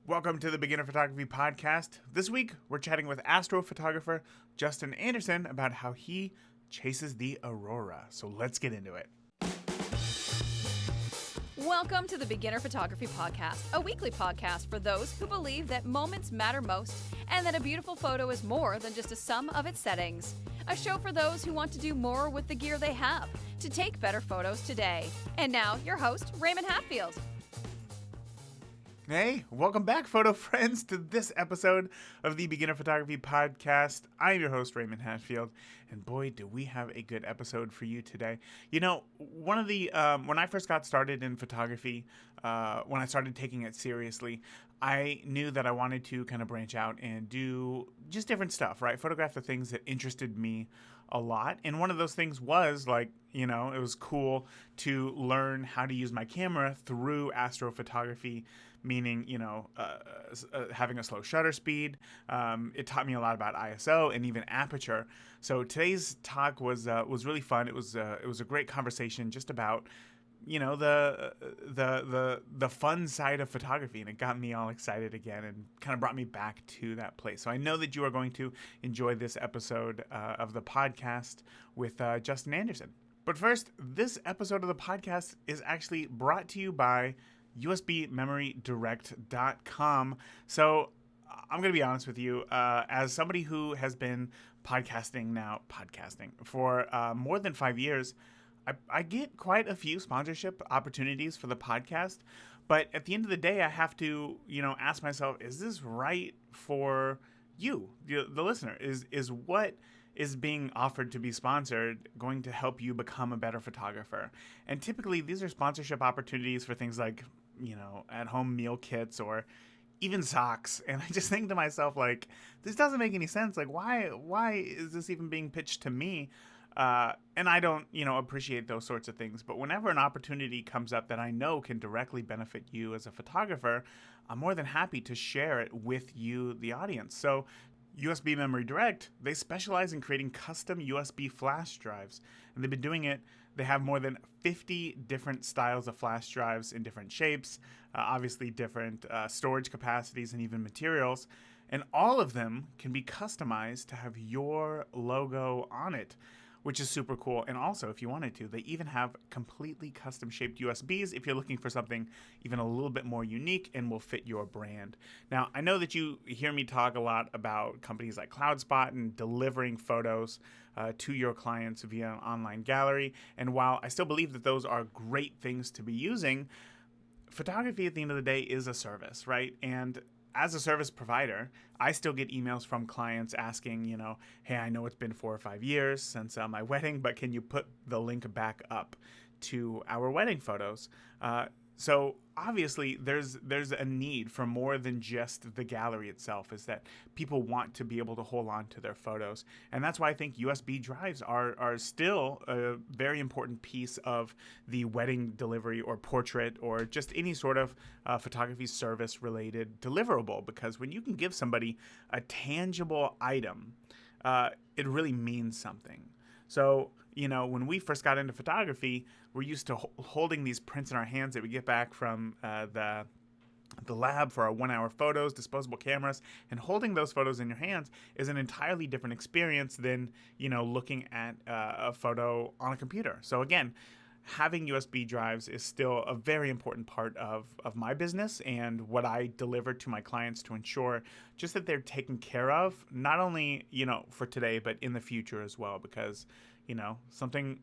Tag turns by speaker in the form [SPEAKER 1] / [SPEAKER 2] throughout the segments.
[SPEAKER 1] Welcome to the Beginner Photography Podcast. This week, we're chatting with astrophotographer Justin Anderson about how he chases the Aurora. So let's get into it.
[SPEAKER 2] Welcome to the Beginner Photography Podcast, a weekly podcast for those who believe that moments matter most and that a beautiful photo is more than just a sum of its settings. A show for those who want to do more with the gear they have to take better photos today. And now, your host, Raymond Hatfield.
[SPEAKER 1] Hey, welcome back, photo friends, to this episode of the Beginner Photography Podcast. I'm your host, Raymond Hatfield, and boy, do we have a good episode for you today. You know, one of the, when I first got started in photography, when I started taking it seriously, I knew that I wanted to kind of branch out and do just different stuff, right? Photograph the things that interested me a lot. And one of those things was like, you know, it was cool to learn how to use my camera through astrophotography, meaning, you know, having a slow shutter speed. It taught me a lot about ISO and even aperture. So today's talk was really fun. It was a great conversation just about, you know, the fun side of photography, and it got me all excited again and kind of brought me back to that place. So I know that you are going to enjoy this episode of the podcast with Justin Anderson. But first, this episode of the podcast is actually brought to you by USBMemoryDirect.com. So I'm going to be honest with you, as somebody who has been podcasting for more than 5 years, I get quite a few sponsorship opportunities for the podcast, but at the end of the day, I have to, you know, ask myself, is this right for you, the listener? Is what is being offered to be sponsored going to help you become a better photographer? And typically, these are sponsorship opportunities for things like, you know, at-home meal kits or even socks. And I just think to myself, like, this doesn't make any sense. Like, why is this even being pitched to me? And I don't, you know, appreciate those sorts of things. But whenever an opportunity comes up that I know can directly benefit you as a photographer, I'm more than happy to share it with you, the audience. So USB Memory Direct, they specialize in creating custom USB flash drives. And they've been doing it. They have more than 50 different styles of flash drives in different shapes, obviously different storage capacities and even materials. And all of them can be customized to have your logo on it, which is super cool. And also, if you wanted to, they even have completely custom shaped USBs if you're looking for something even a little bit more unique and will fit your brand. Now, I know that you hear me talk a lot about companies like CloudSpot and delivering photos to your clients via an online gallery. And while I still believe that those are great things to be using, photography at the end of the day is a service, right? And as a service provider, I still get emails from clients asking, you know, hey, I know it's been 4 or 5 years since my wedding, but can you put the link back up to our wedding photos? So obviously there's a need for more than just the gallery itself, is that people want to be able to hold on to their photos. And that's why I think USB drives are still a very important piece of the wedding delivery or portrait or just any sort of photography service related deliverable, because when you can give somebody a tangible item, it really means something. So, you know, when we first got into photography, we're used to holding these prints in our hands that we get back from the lab for our 1-hour photos, disposable cameras, and holding those photos in your hands is an entirely different experience than, you know, looking at a photo on a computer. So again, having USB drives is still a very important part of my business and what I deliver to my clients to ensure just that they're taken care of, not only, you know, for today, but in the future as well, because, you know, something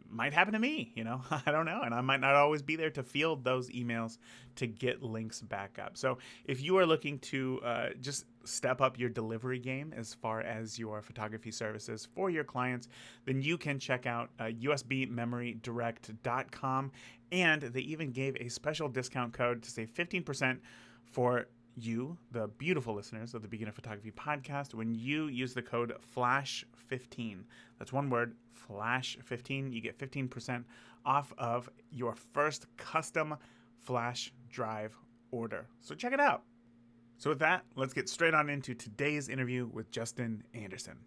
[SPEAKER 1] might happen to me, you know, I don't know. And I might not always be there to field those emails to get links back up. So if you are looking to just step up your delivery game as far as your photography services for your clients, then you can check out USBMemoryDirect.com. And they even gave a special discount code to save 15% for you, the beautiful listeners of the Beginner Photography Podcast, when you use the code FLASH15. That's one word, FLASH15. You get 15% off of your first custom flash drive order. So check it out. So with that, let's get straight on into today's interview with Justin Anderson.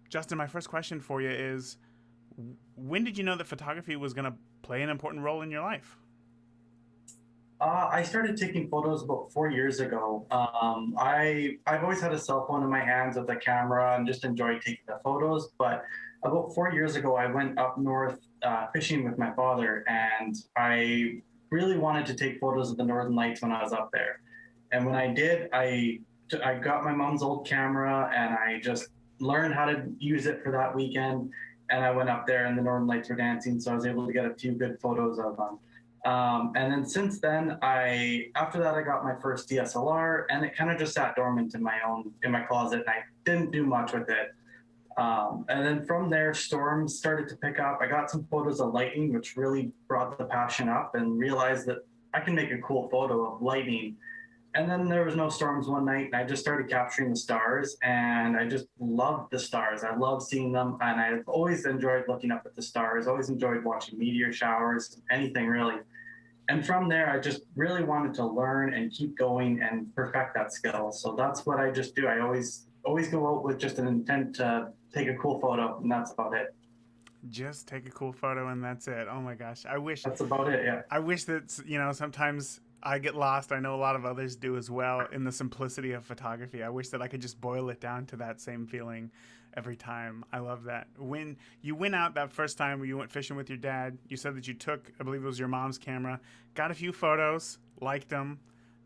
[SPEAKER 1] Justin, my first question for you is, when did you know that photography was going to play an important role in your life?
[SPEAKER 3] I started taking photos about 4 years ago. I've always had a cell phone in my hands with a camera and just enjoyed taking the photos. But about 4 years ago, I went up north fishing with my father, and I really wanted to take photos of the Northern Lights when I was up there. And when I did, I got my mom's old camera and I just learned how to use it for that weekend. And I went up there and the Northern Lights were dancing, so I was able to get a few good photos of them. And then since then, after that I got my first DSLR, and it kind of just sat dormant in my closet, and I didn't do much with it. And then from there, storms started to pick up. I got some photos of lightning, which really brought the passion up, and realized that I can make a cool photo of lightning. And then there was no storms one night, and I just started capturing the stars, and I just loved the stars. I love seeing them, and I've always enjoyed looking up at the stars, always enjoyed watching meteor showers, anything really. And from there, I just really wanted to learn and keep going and perfect that skill. So that's what I just do. I always go out with just an intent to take a cool photo, and that's about it.
[SPEAKER 1] Just take a cool photo and that's it. Oh my gosh.
[SPEAKER 3] That's about it, yeah.
[SPEAKER 1] I wish that, sometimes I get lost. I know a lot of others do as well in the simplicity of photography. I wish that I could just boil it down to that same feeling every time. I love that. When you went out that first time where you went fishing with your dad, you said that you took, I believe it was your mom's camera, got a few photos, liked them,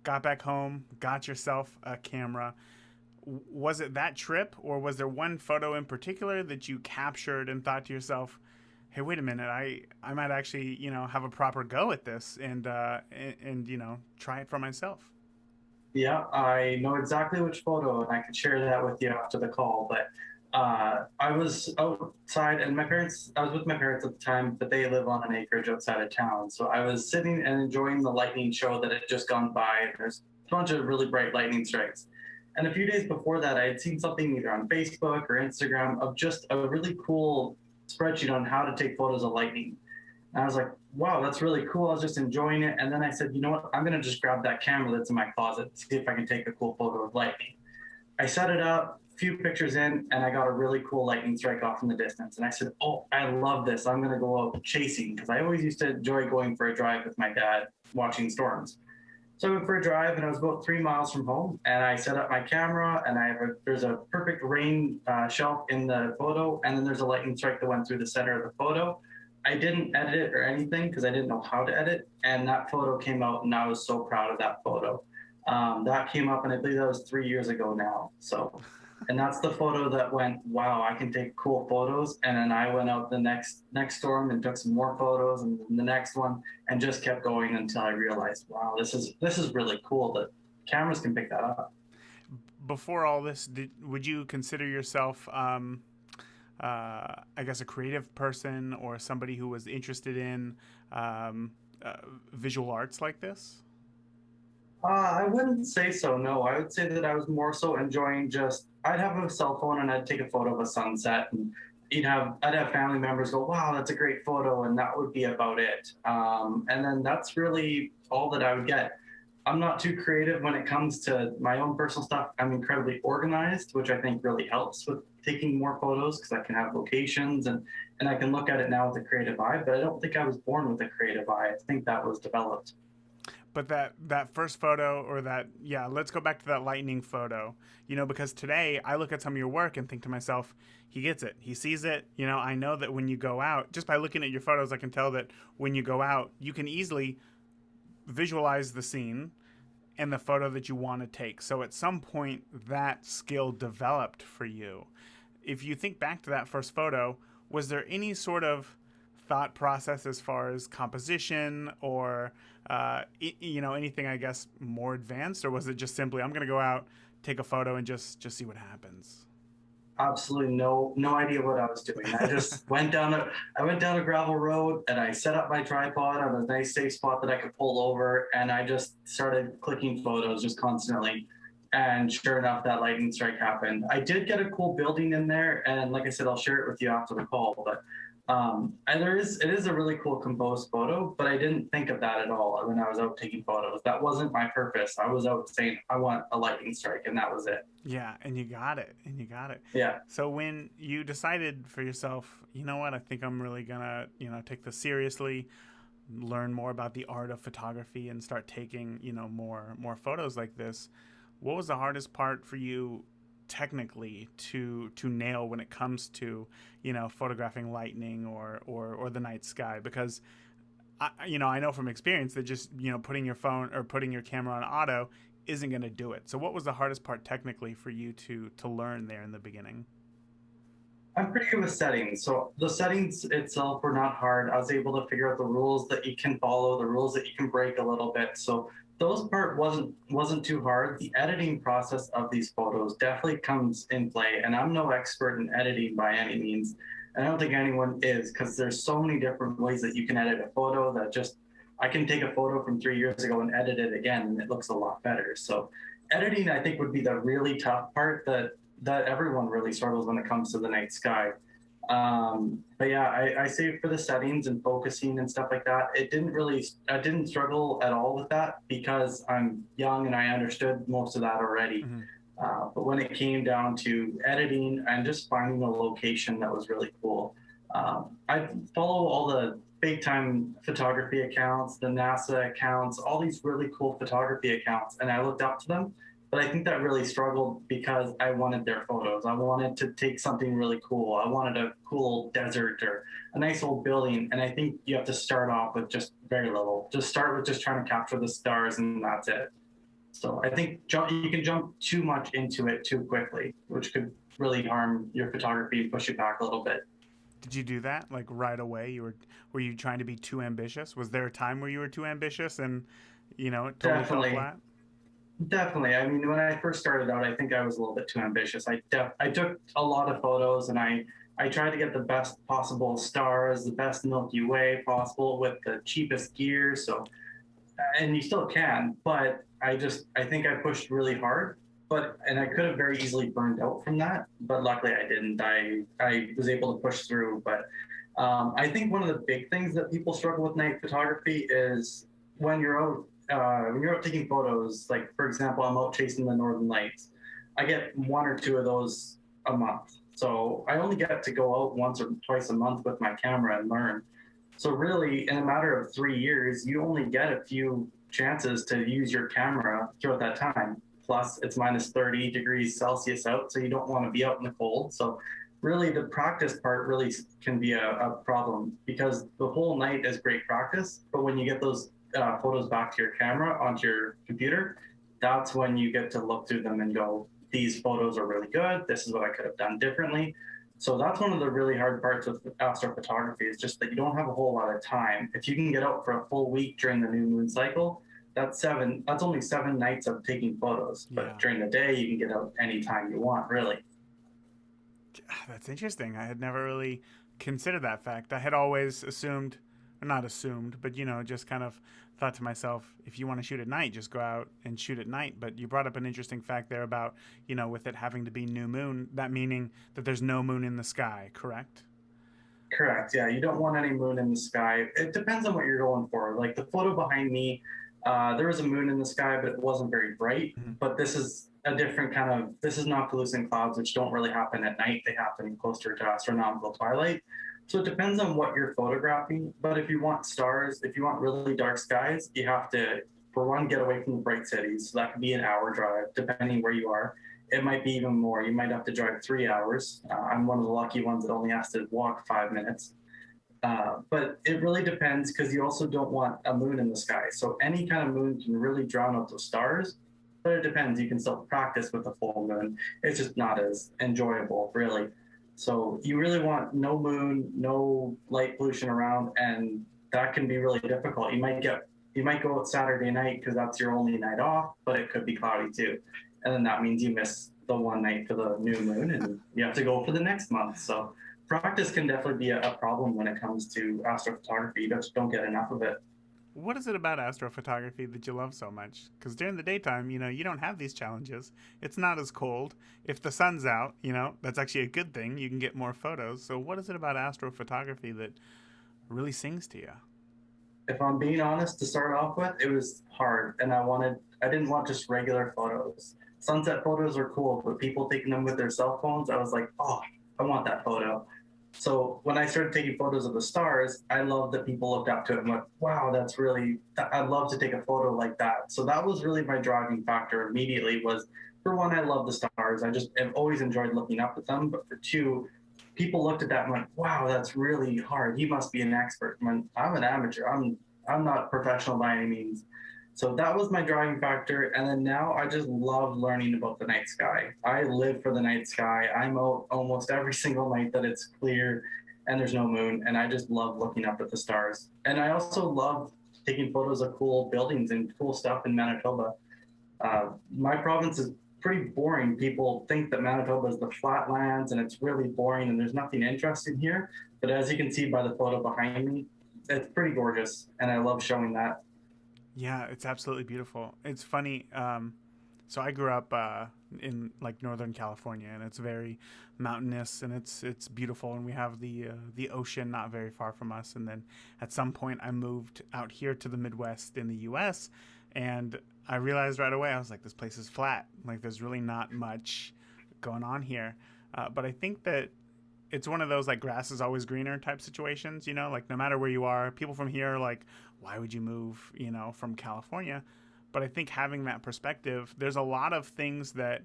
[SPEAKER 1] got back home, got yourself a camera. Was it that trip, or was there one photo in particular that you captured and thought to yourself, hey, wait a minute, I might actually, have a proper go at this and try it for myself?
[SPEAKER 3] Yeah, I know exactly which photo, and I could share that with you after the call. But I was outside, and I was with my parents at the time, but they live on an acreage outside of town. So I was sitting and enjoying the lightning show that had just gone by. There's a bunch of really bright lightning strikes. And a few days before that, I had seen something either on Facebook or Instagram of just a really cool spreadsheet on how to take photos of lightning. And I was like, wow, that's really cool. I was just enjoying it. And then I said, you know what? I'm going to just grab that camera that's in my closet, see if I can take a cool photo of lightning. I set it up, a few pictures in, and I got a really cool lightning strike off in the distance. And I said, oh, I love this. I'm going to go out chasing, because I always used to enjoy going for a drive with my dad, watching storms. So I went for a drive, and I was about 3 miles from home, and I set up my camera, and there's a perfect rain shelf in the photo, and then there's a lightning strike that went through the center of the photo. I didn't edit it or anything because I didn't know how to edit, and that photo came out, and I was so proud of that photo. That came up, and I believe that was 3 years ago now. So, and that's the photo that went, wow, I can take cool photos. And then I went out the next storm and took some more photos, and the next one, and just kept going until I realized, wow, this is really cool that cameras can pick that up.
[SPEAKER 1] Before all this, would you consider yourself, I guess, a creative person or somebody who was interested in visual arts like this?
[SPEAKER 3] I wouldn't say so, no. I would say that I was more so enjoying I'd have a cell phone and I'd take a photo of a sunset, and I'd have family members go, wow, that's a great photo, and that would be about it. And then that's really all that I would get. I'm not too creative when it comes to my own personal stuff. I'm incredibly organized, which I think really helps with taking more photos, because I can have locations and I can look at it now with a creative eye, but I don't think I was born with a creative eye. I think that was developed.
[SPEAKER 1] But that first photo, or let's go back to that lightning photo, because today I look at some of your work and think to myself, he gets it. He sees it. I know that when you go out, just by looking at your photos, I can tell that when you go out, you can easily visualize the scene and the photo that you want to take. So at some point, that skill developed for you. If you think back to that first photo, was there any sort of thought process as far as composition or anything, I guess, more advanced, or was it just simply, I'm going to go out, take a photo, and just see what happens?
[SPEAKER 3] Absolutely no idea what I was doing. I just went down a gravel road, and I set up my tripod on a nice safe spot that I could pull over, and I just started clicking photos just constantly. And sure enough, that lightning strike happened. I did get a cool building in there, and like I said, I'll share it with you after the call. But and it is a really cool composed photo, but I didn't think of that at all when I was out taking photos. That wasn't my purpose. I was out saying, I want a lightning strike, and that was it.
[SPEAKER 1] Yeah, and you got it.
[SPEAKER 3] Yeah.
[SPEAKER 1] So when you decided for yourself, you know what, I think I'm really gonna, take this seriously, learn more about the art of photography and start taking, more photos like this, what was the hardest part for you technically to nail when it comes to, photographing lightning or the night sky? Because I know from experience that just, putting your phone or putting your camera on auto isn't going to do it. So what was the hardest part technically for you to learn there in the beginning?
[SPEAKER 3] I'm pretty good with settings. So the settings itself were not hard. I was able to figure out the rules that you can follow, the rules that you can break a little bit. So those part wasn't too hard. The editing process of these photos definitely comes in play. And I'm no expert in editing by any means. I don't think anyone is, because there's so many different ways that you can edit a photo that just I can take a photo from 3 years ago and edit it again and it looks a lot better. So editing, I think, would be the really tough part that everyone really struggles when it comes to the night sky. But yeah, I say for the settings and focusing and stuff like that, I didn't struggle at all with that because I'm young and I understood most of that already.
[SPEAKER 1] Mm-hmm.
[SPEAKER 3] But when it came down to editing and just finding a location that was really cool, I follow all the big time photography accounts, the NASA accounts, all these really cool photography accounts, and I looked up to them. But I think that really struggled because I wanted their photos. I wanted to take something really cool. I wanted a cool desert or a nice old building. And I think you have to start off with just very little. Just start with just trying to capture the stars and that's it. So I think you can jump too much into it too quickly, which could really harm your photography and push you back a little bit.
[SPEAKER 1] Did you do that like right away? Were you trying to be too ambitious? Was there a time where you were too ambitious and, it totally fell
[SPEAKER 3] Definitely.
[SPEAKER 1] flat?
[SPEAKER 3] Definitely. I mean, when I first started out, I think I was a little bit too ambitious. I took a lot of photos and I tried to get the best possible stars, the best Milky Way possible with the cheapest gear. So, and you still can, but I think I pushed really hard, and I could have very easily burned out from that, but luckily I didn't. I was able to push through. But I think one of the big things that people struggle with night photography is when you're out taking photos, like for example, I'm out chasing the northern lights. I get one or two of those a month. So I only get to go out once or twice a month with my camera and learn. So really, in a matter of 3 years, you only get a few chances to use your camera throughout that time. Plus, it's minus 30 degrees Celsius out, so you don't want to be out in the cold. So really, the practice part really can be a problem because the whole night is great practice, but when you get those photos back to your camera onto your computer, that's when you get to look through them and go, these photos are really good. This is what I could have done differently. So that's one of the really hard parts with astrophotography is just that you don't have a whole lot of time. If you can get out for a full week during the new moon cycle, that's only 7 nights of taking photos.
[SPEAKER 1] Yeah.
[SPEAKER 3] But during the day, you can get out anytime you want, really.
[SPEAKER 1] That's interesting. I had never really considered that fact. I had always assumed, or not assumed, but just kind of thought to myself, if you want to shoot at night, just go out and shoot at night. But you brought up an interesting fact there about, with it having to be new moon, that meaning that there's no moon in the sky, correct?
[SPEAKER 3] Correct. Yeah, you don't want any moon in the sky. It depends on what you're going for. Like the photo behind me, there was a moon in the sky, but it wasn't very bright.
[SPEAKER 1] Mm-hmm.
[SPEAKER 3] But this is a different kind of, this is noctilucent clouds, which don't really happen at night. They happen closer to astronomical twilight. So it depends on what you're photographing. But if you want stars, if you want really dark skies, you have to, for one, get away from the bright cities. So that could be an hour drive, depending where you are. It might be even more. You might have to drive 3 hours. I'm one of the lucky ones that only has to walk 5 minutes. But it really depends because you also don't want a moon in the sky. So any kind of moon can really drown out the stars. But it depends. You can still practice with a full moon. It's just not as enjoyable, really. So you really want no moon, no light pollution around, and that can be really difficult. You might go out Saturday night because that's your only night off, but it could be cloudy too. And then that means you miss the one night for the new moon and you have to go for the next month. So practice can definitely be a problem when it comes to astrophotography. You just don't get enough of it.
[SPEAKER 1] What is it about astrophotography that you love so much? Because during the daytime, you don't have these challenges. It's not as cold. If the sun's out, that's actually a good thing. You can get more photos. So what is it about astrophotography that really sings to you?
[SPEAKER 3] If I'm being honest, to start off with, it was hard. And I didn't want just regular photos. Sunset photos are cool, but people taking them with their cell phones, I was like, oh, I want that photo. So when I started taking photos of the stars, I loved that people looked up to it and went, wow, I'd love to take a photo like that. So that was really my driving factor immediately was, for one, I love the stars. I just have always enjoyed looking up at them. But for two, people looked at that and went, wow, that's really hard. He must be an expert. When I'm an amateur, I'm not professional by any means. So that was my driving factor. And then now I just love learning about the night sky. I live for the night sky. I'm out almost every single night that it's clear and there's no moon. And I just love looking up at the stars. And I also love taking photos of cool buildings and cool stuff in Manitoba. My province is pretty boring. People think that Manitoba is the flatlands and it's really boring and there's nothing interesting here. But as you can see by the photo behind me, it's pretty gorgeous. And I love showing that.
[SPEAKER 1] Yeah, it's absolutely beautiful. It's funny. So I grew up in like Northern California, and it's very mountainous, and it's beautiful, and we have the ocean not very far from us. And then at some point, I moved out here to the Midwest in the U.S., and I realized right away, I was like, this place is flat. Like, there's really not much going on here. But I think that it's one of those like grass is always greener type situations, you know, like no matter where you are, people from here are like, why would you move, you know, from California? But I think having that perspective, there's a lot of things that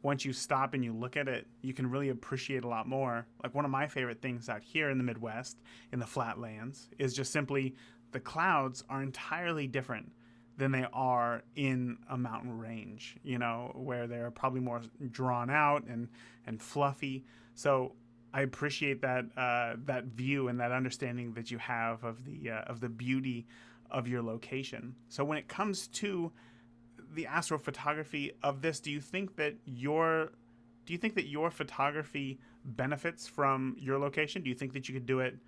[SPEAKER 1] once you stop and you look at it, you can really appreciate a lot more. Like one of my favorite things out here in the Midwest, in the flatlands, is just simply the clouds are entirely different than they are in a mountain range, you know, where they're probably more drawn out and fluffy. So I appreciate that that view and that understanding that you have of the beauty of your location. So when it comes to the astrophotography of this, do you think that your photography benefits from your location? Do you think that you could do it?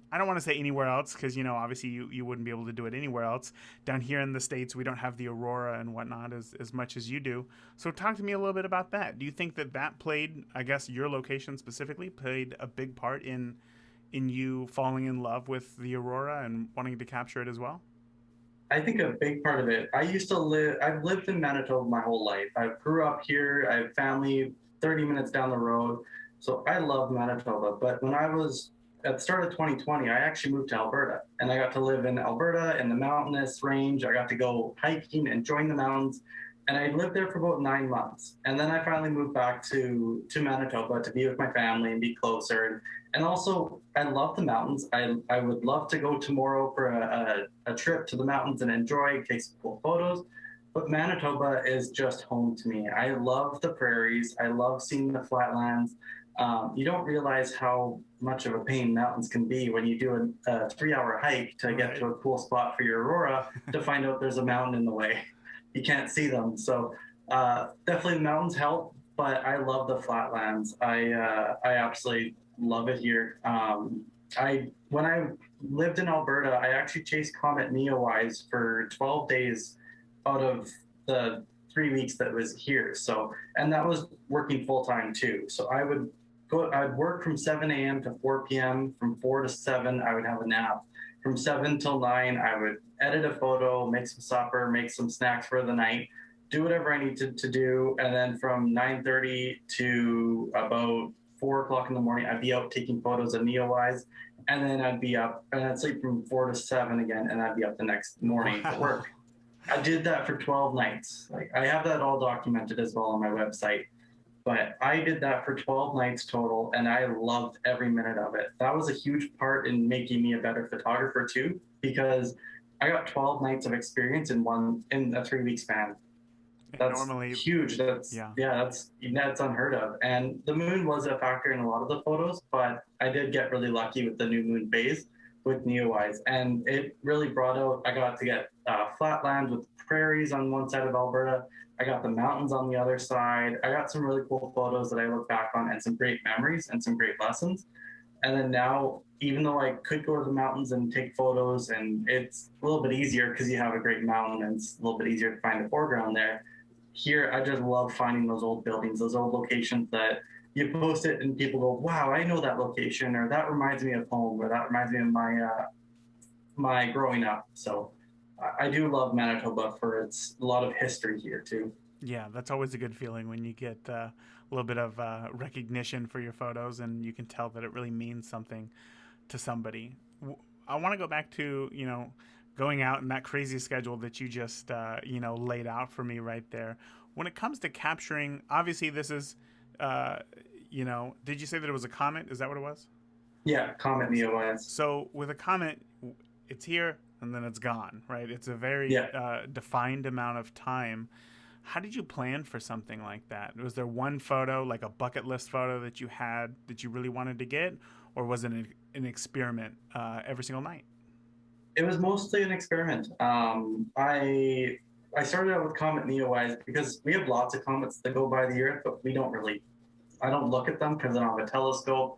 [SPEAKER 1] I don't want to say anywhere else because, you know, obviously you wouldn't be able to do it anywhere else. Down here in the States, we don't have the Aurora and whatnot as much as you do. So talk to me a little bit about that. Do you think that that played, I guess your location specifically, played a big part in you falling in love with the Aurora and wanting to capture it as well?
[SPEAKER 3] I think a big part of it, I've lived in Manitoba my whole life. I grew up here, I have family 30 minutes down the road. So I love Manitoba. But when I was at the start of 2020, I actually moved to Alberta and I got to live in Alberta in the mountainous range. I got to go hiking and join the mountains. And I lived there for about 9 months. And then I finally moved back to Manitoba to be with my family and be closer. And also, I love the mountains. I would love to go tomorrow for a trip to the mountains and enjoy, take some cool photos. But Manitoba is just home to me. I love the prairies. I love seeing the flatlands. You don't realize how much of a pain mountains can be when you do a 3-hour hike to get to a cool spot for your Aurora to find out there's a mountain in the way. You can't see them. So definitely the mountains help, but I love the flatlands. I absolutely love it here. When I lived in Alberta, I actually chased Comet Neowise for 12 days out of the 3 weeks that was here. So, and that was working full time too. So I'd work from 7 a.m. to 4 p.m. From 4 to 7, I would have a nap. From 7 till 9, I would edit a photo, make some supper, make some snacks for the night, do whatever I needed to do. And then from 9:30 to about 4 o'clock in the morning, I'd be out taking photos of Neowise. And then I'd be up and I'd sleep from 4 to 7 again. And I'd be up the next morning for work. I did that for 12 nights. Like I have that all documented as well on my website. But I did that for 12 nights total, and I loved every minute of it. That was a huge part in making me a better photographer too, because I got 12 nights of experience in a 3-week span. That's
[SPEAKER 1] Normally,
[SPEAKER 3] huge. That's unheard of. And the moon was a factor in a lot of the photos, but I did get really lucky with the new moon phase with Neowise, and it really brought out. I got to get flatland with prairies on one side of Alberta. I got the mountains on the other side. I got some really cool photos that I look back on and some great memories and some great lessons. And then now, even though I could go to the mountains and take photos, and it's a little bit easier because you have a great mountain and it's a little bit easier to find the foreground there. Here, I just love finding those old buildings, those old locations that you post it and people go, wow, I know that location, or that reminds me of home, or that reminds me of my growing up. So I do love Manitoba for its a lot of history here too.
[SPEAKER 1] Yeah, that's always a good feeling when you get a little bit of recognition for your photos and you can tell that it really means something to somebody. I want to go back to, going out and that crazy schedule that you just, laid out for me right there. When it comes to capturing, obviously this is, did you say that it was a comet? Is that what it was?
[SPEAKER 3] Yeah, Comet Neowise.
[SPEAKER 1] So with a comet, it's here and then it's gone, right? It's a very
[SPEAKER 3] Yeah.
[SPEAKER 1] defined amount of time. How did you plan for something like that? Was there one photo, like a bucket list photo that you had that you really wanted to get, or was it an experiment every single night?
[SPEAKER 3] It was mostly an experiment. I started out with Comet Neowise because we have lots of comets that go by the Earth, but we don't really. I don't look at them because I don't have a telescope.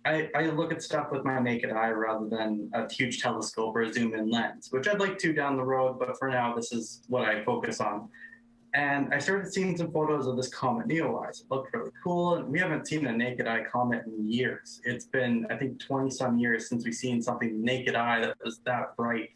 [SPEAKER 3] I look at stuff with my naked eye rather than a huge telescope or a zoom in lens, which I'd like to down the road, but for now, this is what I focus on. And I started seeing some photos of this comet Neowise. It looked really cool. And we haven't seen a naked eye comet in years. It's been, I think, 20 some years since we've seen something naked eye that was that bright.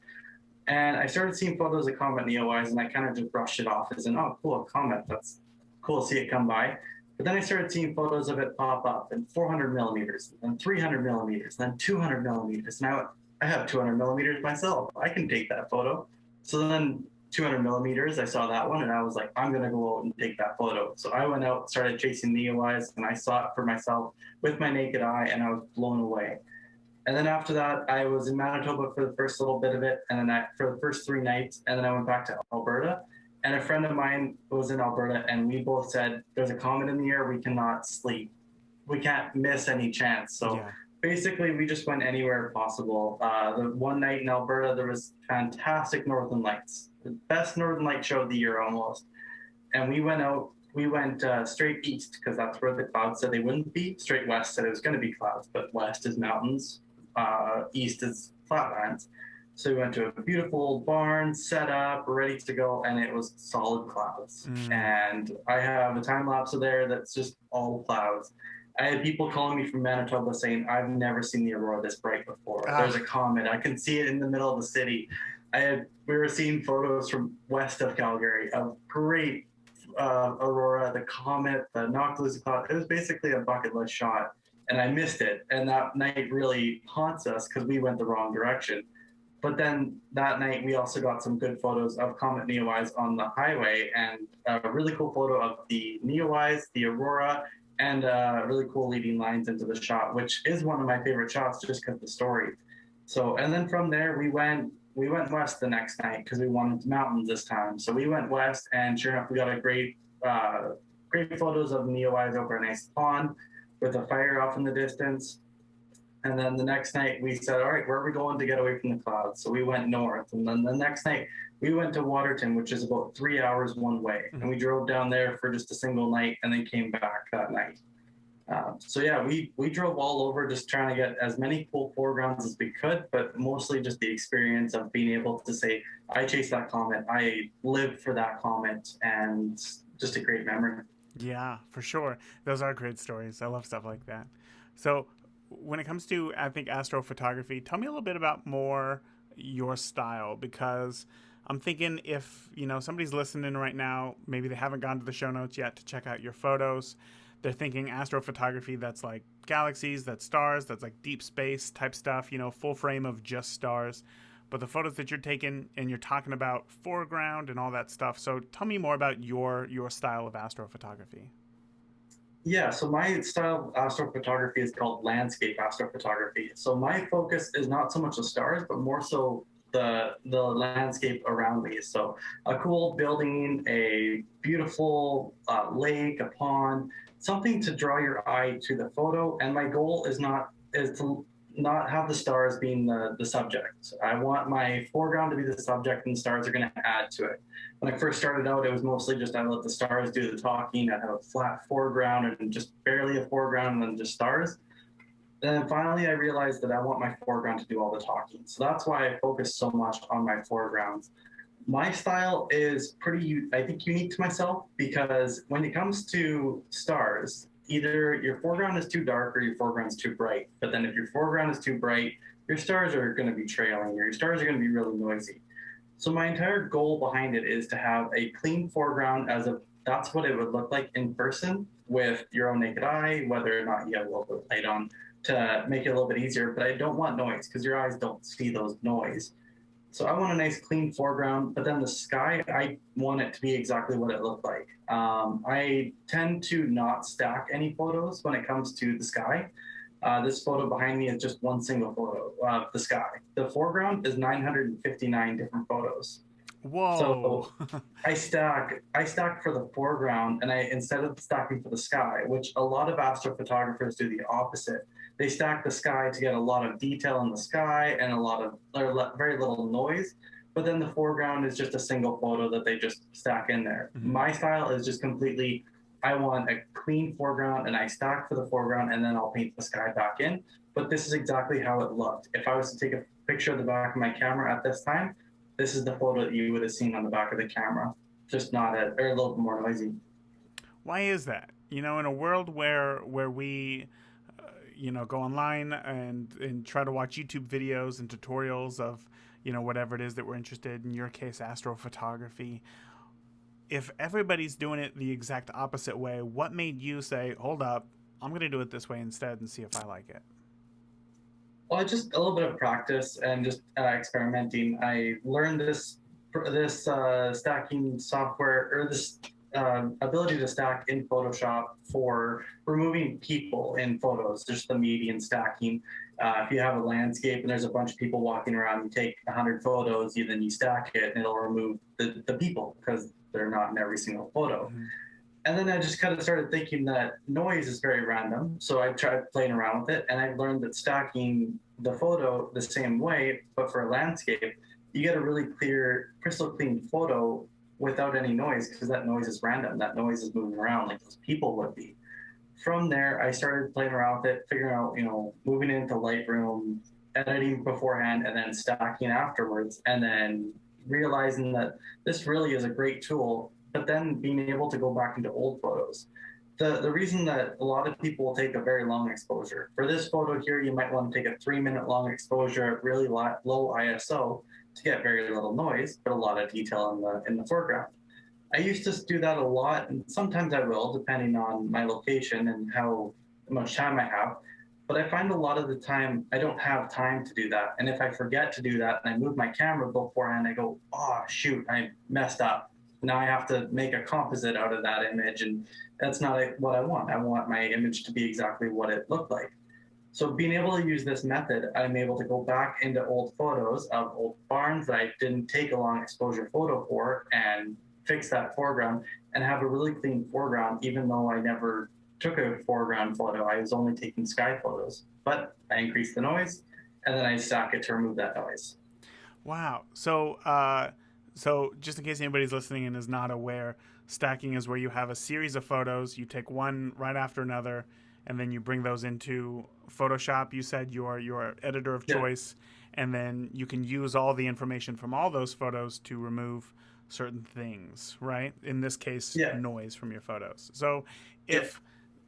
[SPEAKER 3] And I started seeing photos of comet Neowise, and I kind of just brushed it off as an, oh, cool, a comet. That's cool to see it come by. But then I started seeing photos of it pop up in 400 millimeters, and 300 millimeters, then 200 millimeters. Now I have 200 millimeters myself. I can take that photo. So then 200 millimeters, I saw that one, and I was like, I'm going to go out and take that photo. So I went out, started chasing Neowise, and I saw it for myself with my naked eye, and I was blown away. And then after that, I was in Manitoba for the first little bit of it, and then for the first 3 nights, and then I went back to Alberta. And a friend of mine was in Alberta, and we both said, there's a comet in the air, we cannot sleep. We can't miss any chance. So
[SPEAKER 1] Yeah.
[SPEAKER 3] basically, we just went anywhere possible. The one night in Alberta, there was fantastic northern lights, the best northern light show of the year almost. And we went out, we went straight east because that's where the clouds said they wouldn't be. Straight west said it was going to be clouds, but west is mountains, east is flatlands. So we went to a beautiful barn, set up, ready to go, and it was solid clouds. And I have a time lapse of there that's just all clouds. I had people calling me from Manitoba saying, I've never seen the Aurora this bright before. There's a comet. I can see it in the middle of the city. We were seeing photos from west of Calgary of great Aurora, the comet, the knocked loose cloud. It was basically a bucket list shot, and I missed it. And that night really haunts us because we went the wrong direction. But then that night, we also got some good photos of Comet Neowise on the highway, and a really cool photo of the Neowise, the Aurora, and really cool leading lines into the shot, which is one of my favorite shots just because of the story. So, and then from there, we went west the next night because we wanted mountains this time. So we went west, and sure enough, we got a great photos of Neowise over a nice pond with a fire off in the distance. And then the next night we said, all right, where are we going to get away from the clouds? So we went north. And then the next night we went to Waterton, which is about 3 hours one way. And we drove down there for just a single night and then came back that night. So yeah, we drove all over just trying to get as many cool foregrounds as we could, but mostly just the experience of being able to say, I chased that comet, I lived for that comet, and just a great memory.
[SPEAKER 1] Yeah, for sure. Those are great stories. I love stuff like that. So when it comes to, I think, astrophotography, tell me a little bit about more your style, because I'm thinking if, somebody's listening right now, maybe they haven't gone to the show notes yet to check out your photos. They're thinking astrophotography, that's like galaxies, that's stars, that's like deep space type stuff, full frame of just stars. But the photos that you're taking and you're talking about foreground and all that stuff. So tell me more about your style of astrophotography.
[SPEAKER 3] Yeah, so my style of astrophotography is called landscape astrophotography. So my focus is not so much the stars, but more so the landscape around me. So a cool building, a beautiful lake, a pond, something to draw your eye to the photo. And my goal is to not have the stars being the subject. I want my foreground to be the subject, and the stars are going to add to it. When I first started out, it was mostly just I let the stars do the talking. I'd have a flat foreground and just barely a foreground and then just stars. Then finally, I realized that I want my foreground to do all the talking. So that's why I focus so much on my foregrounds. My style is pretty, I think, unique to myself, because when it comes to stars, either your foreground is too dark or your foreground is too bright. But then if your foreground is too bright, your stars are going to be trailing, or your stars are going to be really noisy. So my entire goal behind it is to have a clean foreground as that's what it would look like in person with your own naked eye, whether or not you have a little bit of light on to make it a little bit easier. But I don't want noise because your eyes don't see those noise. So I want a nice clean foreground, but then the sky, I want it to be exactly what it looked like. I tend to not stack any photos when it comes to the sky. This photo behind me is just one single photo of the sky. The foreground is 959 different photos.
[SPEAKER 1] Whoa.
[SPEAKER 3] So I stack for the foreground, and instead of stacking for the sky, which a lot of astrophotographers do the opposite. They stack the sky to get a lot of detail in the sky and very little noise. But then the foreground is just a single photo that they just stack in there. Mm-hmm. My style is just completely, I want a clean foreground, and I stack for the foreground, and then I'll paint the sky back in. But this is exactly how it looked. If I was to take a picture of the back of my camera at this time, this is the photo that you would have seen on the back of the camera, just not a little bit more noisy.
[SPEAKER 1] Why is that? In a world where we, go online and try to watch YouTube videos and tutorials of, whatever it is that we're interested in your case, astrophotography. If everybody's doing it the exact opposite way, what made you say, hold up, I'm going to do it this way instead and see if I like it?
[SPEAKER 3] Well, just a little bit of practice and just experimenting. I learned this stacking software, or this ability to stack in Photoshop for removing people in photos, just the median stacking. If you have a landscape and there's a bunch of people walking around, you take 100 photos, then you stack it, and it'll remove the people because they're not in every single photo. Mm-hmm. And then I just kind of started thinking that noise is very random. So I tried playing around with it, and I learned that stacking the photo the same way, but for a landscape, you get a really clear, crystal clean photo without any noise, because that noise is random. That noise is moving around like those people would be. From there, I started playing around with it, figuring out, moving into Lightroom, editing beforehand, and then stacking afterwards, and then realizing that this really is a great tool, but then being able to go back into old photos. The reason that a lot of people will take a very long exposure. For this photo here, you might want to take a 3-minute long exposure at really low ISO to get very little noise, but a lot of detail in the foreground. I used to do that a lot, and sometimes I will, depending on my location and how much time I have. But I find a lot of the time I don't have time to do that. And if I forget to do that and I move my camera beforehand, I go, oh, shoot, I messed up. Now I have to make a composite out of that image, and that's not what I want. I want my image to be exactly what it looked like. So being able to use this method, I'm able to go back into old photos of old barns that I didn't take a long exposure photo for and fix that foreground and have a really clean foreground, even though I never took a foreground photo. I was only taking sky photos, but I increased the noise, and then I stack it to remove that noise.
[SPEAKER 1] Wow. So just in case anybody's listening and is not aware, stacking is where you have a series of photos. You take one right after another, and then you bring those into Photoshop. You said your editor of choice, and then you can use all the information from all those photos to remove certain things, right? In this case, noise from your photos. So if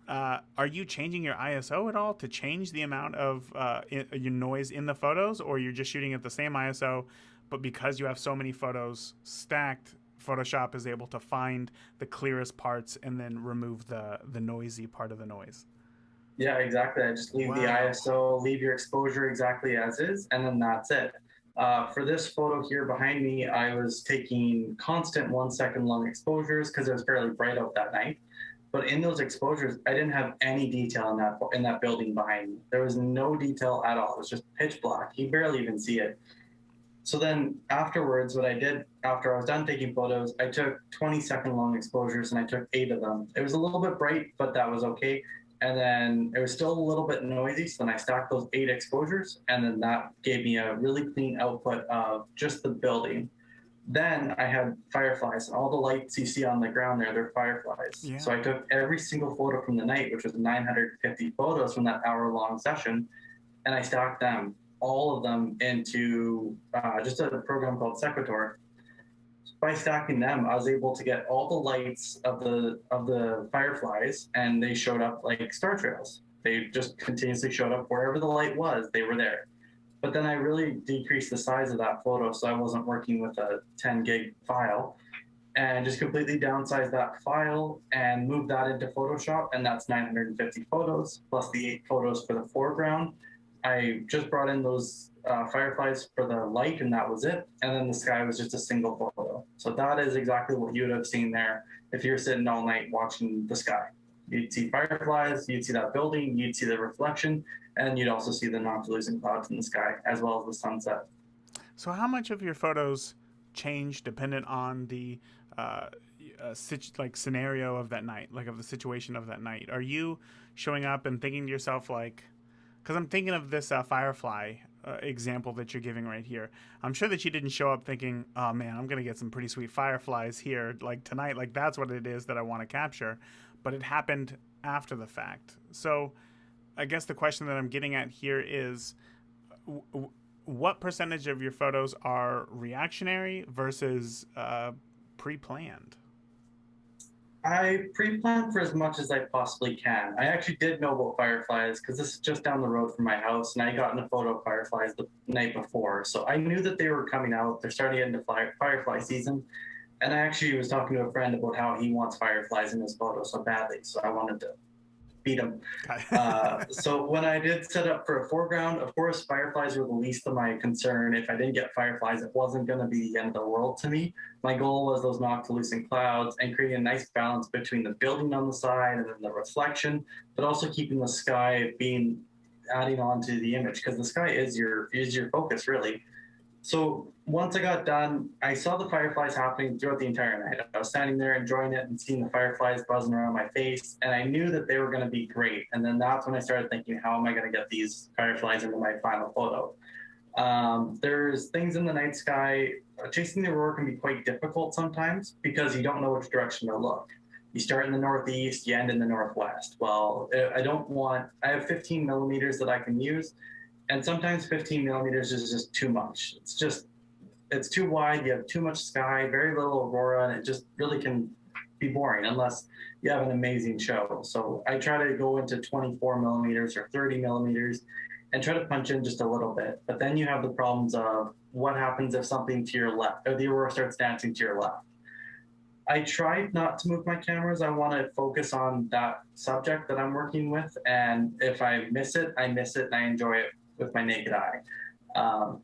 [SPEAKER 1] are you changing your ISO at all to change the amount of your noise in the photos, or you're just shooting at the same ISO, but because you have so many photos stacked, Photoshop is able to find the clearest parts and then remove the noisy part of the noise?
[SPEAKER 3] Yeah, exactly. I just leave the ISO, leave your exposure exactly as is, and then that's it. For this photo here behind me, I was taking constant 1 second long exposures because it was fairly bright out that night. But in those exposures, I didn't have any detail in that building behind me. There was no detail at all. It was just pitch black. You barely even see it. So then afterwards, what I did after I was done taking photos, I took 20-second long exposures, and I took 8 of them. It was a little bit bright, but that was okay. And then it was still a little bit noisy, so then I stacked those 8 exposures, and then that gave me a really clean output of just the building. Then I had fireflies, and all the lights you see on the ground there, they're fireflies. Yeah. So I took every single photo from the night, which was 950 photos from that hour-long session, and I stacked them, all of them, into just a program called Sequitur. By stacking them, I was able to get all the lights of the fireflies, and they showed up like star trails. They just continuously showed up wherever the light was, they were there. But then I really decreased the size of that photo, so I wasn't working with a 10 gig file. and just completely downsize that file and move that into Photoshop. And that's 950 photos plus the 8 photos for the foreground. I just brought in those fireflies for the light, and that was it. And then the sky was just a single photo. So that is exactly what you would have seen there if you're sitting all night watching the sky. You'd see fireflies, you'd see that building, you'd see the reflection, and you'd also see the noctilucent clouds in the sky, as well as the sunset.
[SPEAKER 1] So how much of your photos change dependent on the scenario of that night, like of the situation of that night? Are you showing up and thinking to yourself like, because I'm thinking of this firefly example that you're giving right here. I'm sure that you didn't show up thinking, oh man, I'm going to get some pretty sweet fireflies here like tonight. Like that's what it is that I want to capture. But it happened after the fact. So I guess the question that I'm getting at here is what percentage of your photos are reactionary versus pre-planned?
[SPEAKER 3] I pre-planned for as much as I possibly can. I actually did know about fireflies because this is just down the road from my house, and I got in a photo of fireflies the night before. So I knew that they were coming out. They're starting to get into firefly season. And I actually was talking to a friend about how he wants fireflies in his photo so badly. So I wanted to beat him. So when I did set up for a foreground, of course, fireflies were the least of my concern. If I didn't get fireflies, it wasn't going to be the end of the world to me. My goal was those noctilucent clouds and creating a nice balance between the building on the side and then the reflection, but also keeping the sky being adding on to the image, because the sky is your focus, really. So once I got done, I saw the fireflies happening throughout the entire night. I was standing there enjoying it and seeing the fireflies buzzing around my face, and I knew that they were going to be great. And then that's when I started thinking, how am I going to get these fireflies into my final photo? There's things in the night sky. Chasing the aurora can be quite difficult sometimes because you don't know which direction to look. You start in the northeast, you end in the northwest. Well, I have 15 millimeters that I can use. And sometimes 15 millimeters is just too much. It's too wide. You have too much sky, very little aurora, and it just really can be boring unless you have an amazing show. So I try to go into 24 millimeters or 30 millimeters and try to punch in just a little bit. But then you have the problems of what happens if something to your left, or the aurora starts dancing to your left. I tried not to move my cameras. I want to focus on that subject that I'm working with. And if I miss it, and I enjoy it with my naked eye.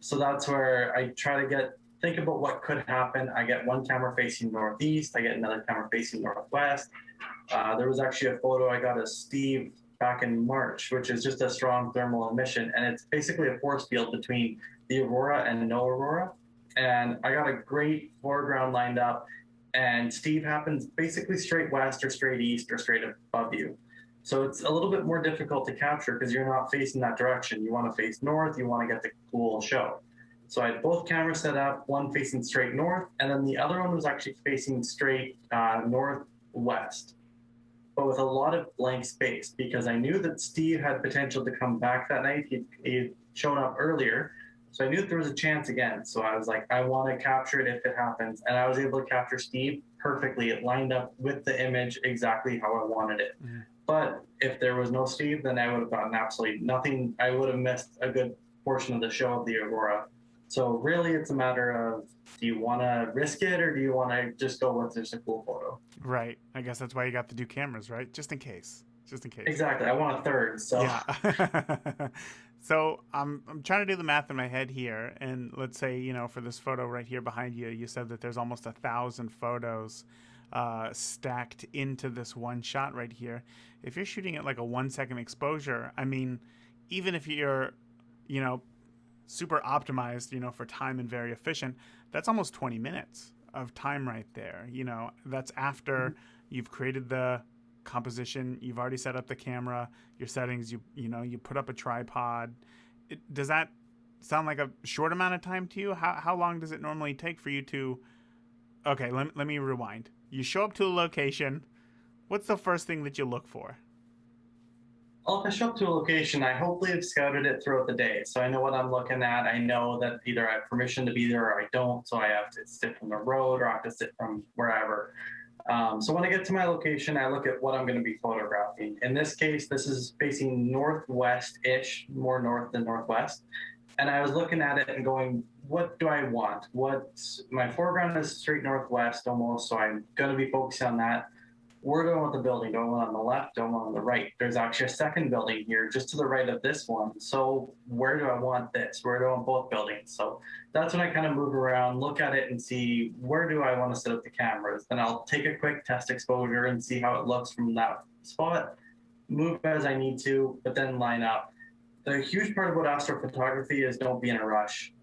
[SPEAKER 3] So that's where I try to think about what could happen. I get one camera facing northeast. I get another camera facing northwest. There was actually a photo I got of Steve back in March, which is just a strong thermal emission. And it's basically a force field between the aurora and no aurora. And I got a great foreground lined up. And Steve happens basically straight west or straight east or straight above you. So it's a little bit more difficult to capture because you're not facing that direction. You want to face north, you want to get the cool show. So I had both cameras set up, one facing straight north, and then the other one was actually facing straight northwest, but with a lot of blank space because I knew that Steve had potential to come back that night. He'd shown up earlier. So I knew that there was a chance again. So I was like, I want to capture it if it happens. And I was able to capture Steve perfectly. It lined up with the image exactly how I wanted it. Mm-hmm. But if there was no Steve, then I would have gotten absolutely nothing. I would have missed a good portion of the show of the aurora. So really, it's a matter of, do you want to risk it or do you want to just go with just a cool photo?
[SPEAKER 1] Right. I guess that's why you got the 2 cameras, right? Just in case.
[SPEAKER 3] Exactly. I want a third. So
[SPEAKER 1] yeah. So I'm trying to do the math in my head here, and let's say for this photo right here behind you, you said that there's almost 1,000 photos stacked into this one shot right here. If you're shooting at like a 1-second exposure, I mean, even if you're super optimized for time and very efficient, that's almost 20 minutes of time right there. That's after you've created the composition, you've already set up the camera, your settings, you put up a tripod. Does that sound like a short amount of time to you? How long does it normally take for you to... Okay, let me rewind. You show up to a location. What's the first thing that you look for?
[SPEAKER 3] Well, if I show up to a location, I hopefully have scouted it throughout the day. So I know what I'm looking at. I know that either I have permission to be there or I don't. So I have to sit from the road or I have to sit from wherever. So when I get to my location, I look at what I'm going to be photographing. In this case, this is facing northwest-ish, more north than northwest. And I was looking at it and going, what do I want? My foreground is straight northwest almost, so I'm going to be focusing on that. Where do I want the building? Do I want it on the left? Do I want it on the right? There's actually a second building here just to the right of this one. So where do I want this? Where do I want both buildings? So that's when I kind of move around, look at it and see where do I want to set up the cameras. Then I'll take a quick test exposure and see how it looks from that spot, move as I need to, but then line up. The huge part about astrophotography is don't be in a rush.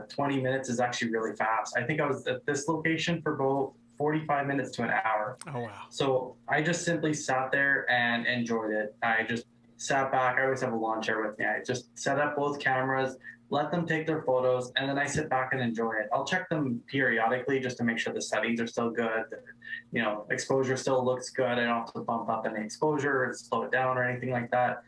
[SPEAKER 3] 20 minutes is actually really fast. I think I was at this location for about 45 minutes to an hour.
[SPEAKER 1] Oh, wow.
[SPEAKER 3] So I just simply sat there and enjoyed it. I just sat back. I always have a lawn chair with me. I just set up both cameras, let them take their photos, and then I sit back and enjoy it. I'll check them periodically just to make sure the settings are still good. You know, exposure still looks good. I don't have to bump up any exposure or slow it down or anything like that.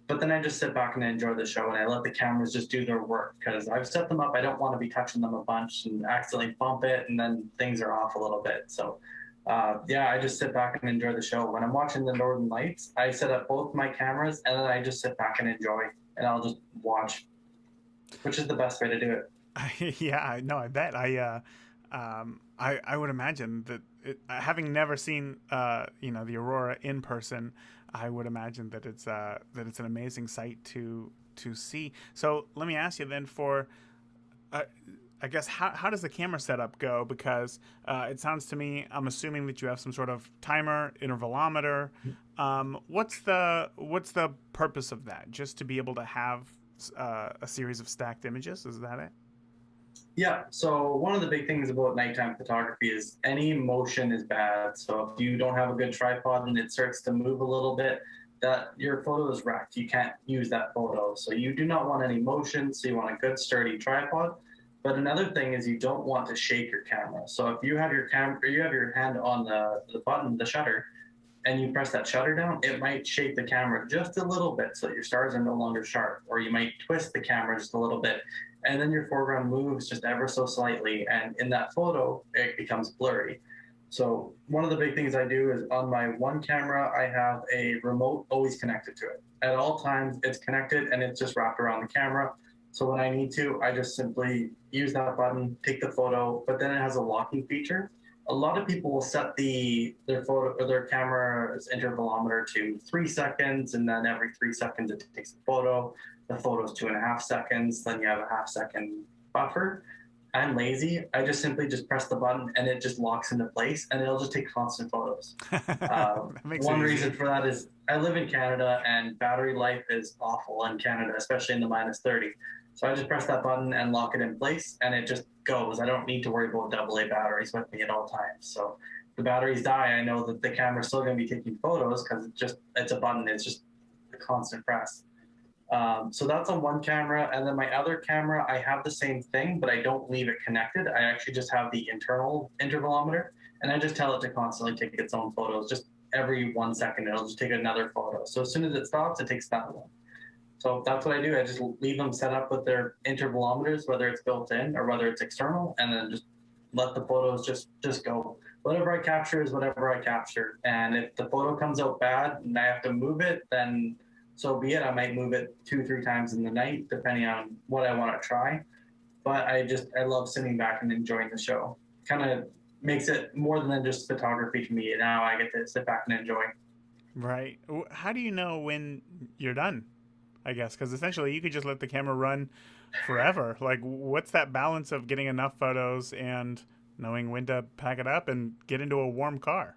[SPEAKER 3] But then I just sit back and enjoy the show, and I let the cameras just do their work because I've set them up. I don't want to be touching them a bunch and accidentally bump it, and then things are off a little bit. So, yeah, I just sit back and enjoy the show. When I'm watching the Northern Lights, I set up both my cameras, and then I just sit back and enjoy, and I'll just watch, which is the best way to do it.
[SPEAKER 1] Yeah, no, I bet. I would imagine that having never seen the Aurora in person, I would imagine that it's an amazing sight to see. So let me ask you then for, I guess how does the camera setup go? Because it sounds to me, I'm assuming that you have some sort of timer, intervalometer. What's the purpose of that? Just to be able to have a series of stacked images? Is that it?
[SPEAKER 3] Yeah, so one of the big things about nighttime photography is any motion is bad. So if you don't have a good tripod and it starts to move a little bit, that your photo is wrecked. You can't use that photo. So you do not want any motion, so you want a good sturdy tripod. But another thing is you don't want to shake your camera. So if you have your camera, or you have your hand on the button, the shutter, and you press that shutter down, it might shake the camera just a little bit so that your stars are no longer sharp. Or you might twist the camera just a little bit, and then your foreground moves just ever so slightly, and in that photo, it becomes blurry. So one of the big things I do is on my one camera, I have a remote always connected to it. At all times, it's connected and it's just wrapped around the camera. So when I need to, I just simply use that button, take the photo, but then it has a locking feature. A lot of people will set their photo or their camera's intervalometer to 3 seconds, and then every 3 seconds it takes a photo. The photo's 2.5 seconds, then you have a half-second buffer. I'm lazy. I just simply press the button and it just locks into place, and it'll just take constant photos. One reason for that is I live in Canada and battery life is awful in Canada, especially in the -30. So I just press that button and lock it in place, and it just goes. I don't need to worry about AA batteries with me at all times. So if the batteries die, I know that the camera's still going to be taking photos because it's a button. It's just a constant press. So that's on one camera. And then my other camera, I have the same thing, but I don't leave it connected. I actually just have the internal intervalometer, and I just tell it to constantly take its own photos. Just every 1 second, it'll just take another photo. So as soon as it stops, it takes that one. So that's what I do. I just leave them set up with their intervalometers, whether it's built in or whether it's external, and then just let the photos just go. Whatever I capture is whatever I capture. And if the photo comes out bad and I have to move it, then so be it. I might move it 2-3 times in the night, depending on what I want to try. But I love sitting back and enjoying the show. Kind of makes it more than just photography to me. Now I get to sit back and enjoy.
[SPEAKER 1] Right. How do you know when you're done? I guess, because essentially you could just let the camera run forever. Like, what's that balance of getting enough photos and knowing when to pack it up and get into a warm car?